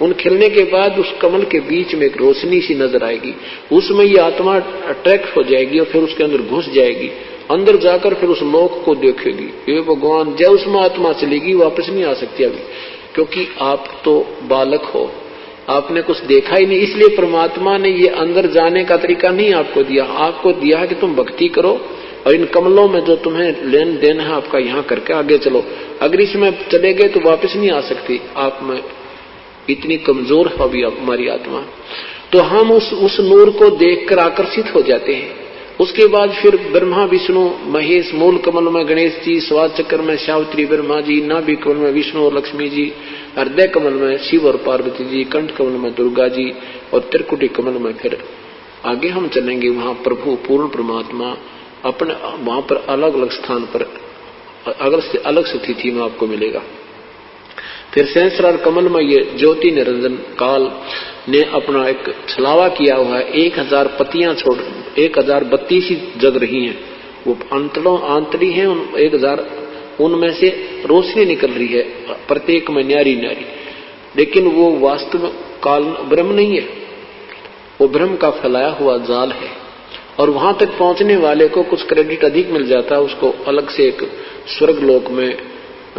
उन खिलने के बाद उस कमल के बीच में एक रोशनी सी नजर आएगी, उसमें ये आत्मा अट्रैक्ट हो जाएगी और फिर उसके अंदर घुस जाएगी, अंदर जाकर फिर उस लोक को देखेगी। ये भगवान जय, उसमें आत्मा चलेगी, वापस नहीं आ सकती अभी, क्योंकि आप तो बालक हो, आपने कुछ देखा ही नहीं। इसलिए परमात्मा ने ये अंदर जाने का तरीका नहीं आपको दिया, आपको दिया है कि तुम भक्ति करो और इन कमलों में जो तुम्हें लेन देन है आपका यहाँ करके आगे चलो। अगर इसमें चले गए तो वापस नहीं आ सकती, आप में इतनी कमजोर है अभी हमारी आत्मा। तो हम उस नूर को देखकर आकर्षित हो जाते हैं। उसके बाद फिर ब्रह्मा विष्णु महेश, मूल कमल में गणेश जी, स्वाद चक्र में सावित्री ब्रह्मा जी, नाभि कमल में विष्णु और लक्ष्मी जी, हृदय कमल में शिव और पार्वती जी, कंठ कमल में दुर्गा जी, और त्रिकुटी कमल में फिर आगे हम चलेंगे, वहां प्रभु पूर्ण परमात्मा अपने वहां पर अलग अलग स्थान पर अलग स्थिति में आपको मिलेगा। फिर सहस्रार कमल में ये ज्योति निरंजन काल ने अपना एक छलावा किया हुआ है, 1000 पत्तियां छोड़ 1032 ही जग रही हैं, वो आंतड़ी हैं 1000, उनमें से रोशनी निकल रही है प्रत्येक में न्यारी न्यारी, लेकिन वो वास्तव काल ब्रह्म नहीं है, वो ब्रह्म का फैलाया हुआ जाल है। और वहां तक पहुंचने वाले को कुछ क्रेडिट अधिक मिल जाता है, उसको अलग से एक स्वर्ग लोक में,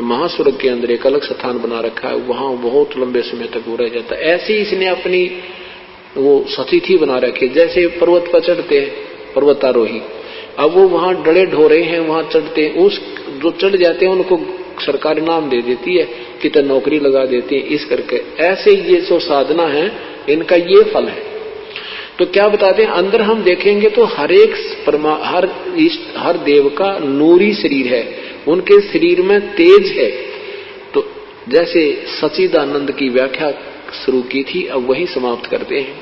महास्वर्ग के अंदर एक अलग स्थान बना रखा है, वहां बहुत लंबे समय तक वो रह जाता है। ऐसे ही इसने अपनी वो सतिथि बना रखी, जैसे पर्वत पर चढ़ते हैं पर्वतारोही, अब वो वहां डड़े ढोरे हैं, वहां चढ़ते हैं, उस जो चढ़ जाते हैं उनको सरकार इनाम दे देती है, कितने नौकरी लगा देती है, इस करके। ऐसे ये जो साधना है इनका ये फल है। तो क्या बताते हैं, अंदर हम देखेंगे तो हर देव का नूरी शरीर है, उनके शरीर में तेज है। तो जैसे सच्चिदानंद की व्याख्या शुरू की थी, अब वही समाप्त करते हैं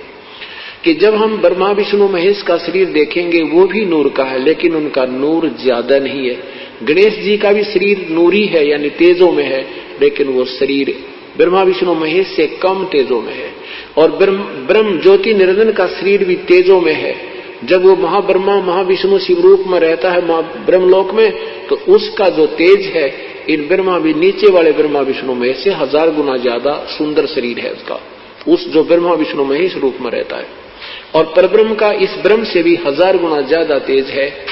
कि जब हम ब्रह्मा विष्णु महेश का शरीर देखेंगे वो भी नूर का है, लेकिन उनका नूर ज्यादा नहीं है। गणेश जी का भी शरीर नूरी है, यानी तेजों में है, लेकिन वो शरीर ब्रह्मा विष्णु महेश से कम तेजों में है। और ब्रह्म ज्योति निरंजन का शरीर भी तेजों में है। जब वो महाब्रह्मा महाविष्णु शिव रूप में रहता है ब्रह्मलोक में, तो उसका जो तेज है इन ब्रह्मा भी नीचे वाले ब्रह्मा विष्णु महेश से 1000 गुना ज्यादा सुंदर शरीर है उसका, उस जो ब्रह्मा विष्णु महेश रूप में रहता है। और परब्रह्म का इस ब्रह्म से भी 1000 गुना ज्यादा तेज है,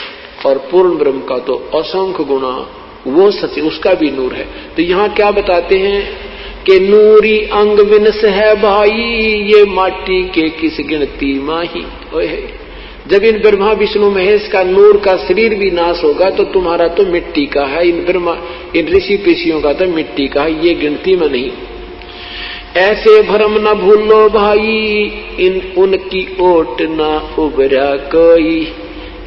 और पूर्ण ब्रह्म का तो असंख्य गुना वो सच, उसका भी नूर है। तो यहाँ क्या बताते हैं कि नूरी अंग विनस है भाई, ये माटी के किस गिनती माही। जब इन ब्रह्मा विष्णु महेश का नूर का शरीर भी नाश होगा तो तुम्हारा तो मिट्टी का है, इन ऋषि पेशियों का तो मिट्टी का है, ये गिनती में नहीं। ऐसे भरम न भूलो भाई, उनकी ओट न उबरा कोई,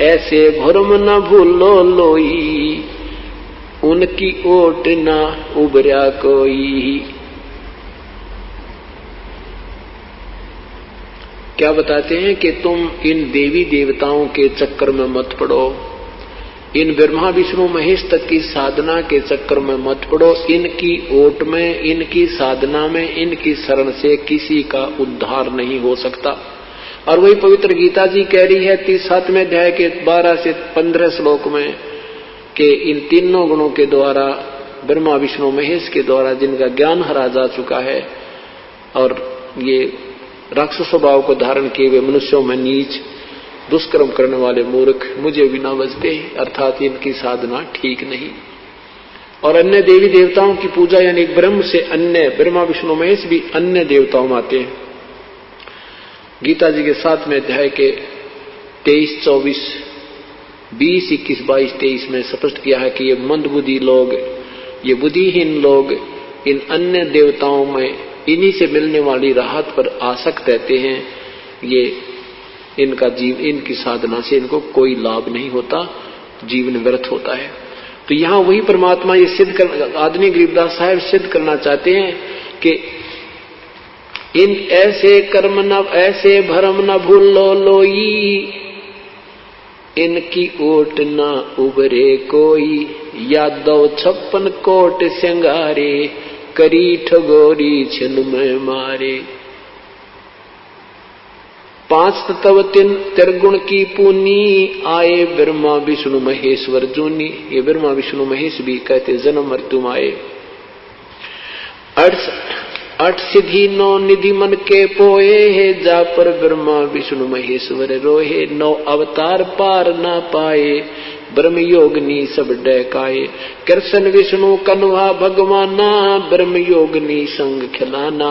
ऐसे भरम न भूलो लोई, उनकी ओट न उबरा कोई। क्या बताते हैं कि तुम इन देवी देवताओं के चक्कर में मत पड़ो, इन ब्रह्मा विष्णु महेश तक की साधना के चक्कर में मत पड़ो। इनकी ओट में, इनकी साधना में, इनकी शरण से किसी का उद्धार नहीं हो सकता। और वही पवित्र गीता जी कह रही है 37वें अध्याय के 12 से 15 श्लोक में कि इन तीनों गुणों के द्वारा, ब्रह्मा विष्णु महेश के द्वारा जिनका ज्ञान हरा जा चुका है, और ये राक्षस स्वभाव को धारण किए हुए मनुष्यों में नीच दुष्कर्म करने वाले मूर्ख मुझे भी न बचते, अर्थात इनकी साधना ठीक नहीं। और अन्य देवी देवताओं की पूजा, यानी ब्रह्म से अन्य, ब्रह्मा विष्णु महेश भी अन्य देवताओं में आते हैं। गीता जी के 7वें अध्याय के 23-24 20, 21, 22, 23 में स्पष्ट किया है कि ये मंदबुद्धि लोग, ये बुद्धिहीन लोग इन अन्य देवताओं में इन्हीं से मिलने वाली राहत पर आसक्त रहते हैं। ये इनका इनकी साधना से इनको कोई लाभ नहीं होता, जीवन व्यर्थ होता है। तो यहाँ वही परमात्मा ये सिद्ध कर, आदरणीय गरीबदास साहब सिद्ध करना चाहते हैं कि इन ऐसे कर्म न, ऐसे भरम न भूलो लोई, इनकी ओट न उबरे कोई, यादव 56 कोट सिंगारे, करी ठगोरी छिन में मारे। 5 तत्व 3 त्रिगुण की पूनी, आए ब्रह्मा विष्णु महेश्वर जूनी। ये ब्रह्मा विष्णु महेश भी कहते जन्म मृत्यु आए। 8 सिद्धि 9 निधि मन के पोए, है जा पर ब्रह्मा विष्णु महेश्वर रोहे। 9 अवतार पार ना पाए, ब्रह्म योगनी सब डकाए। कृष्ण विष्णु कन्वा भगवाना, ब्रह्म योगनी संग खिलाना।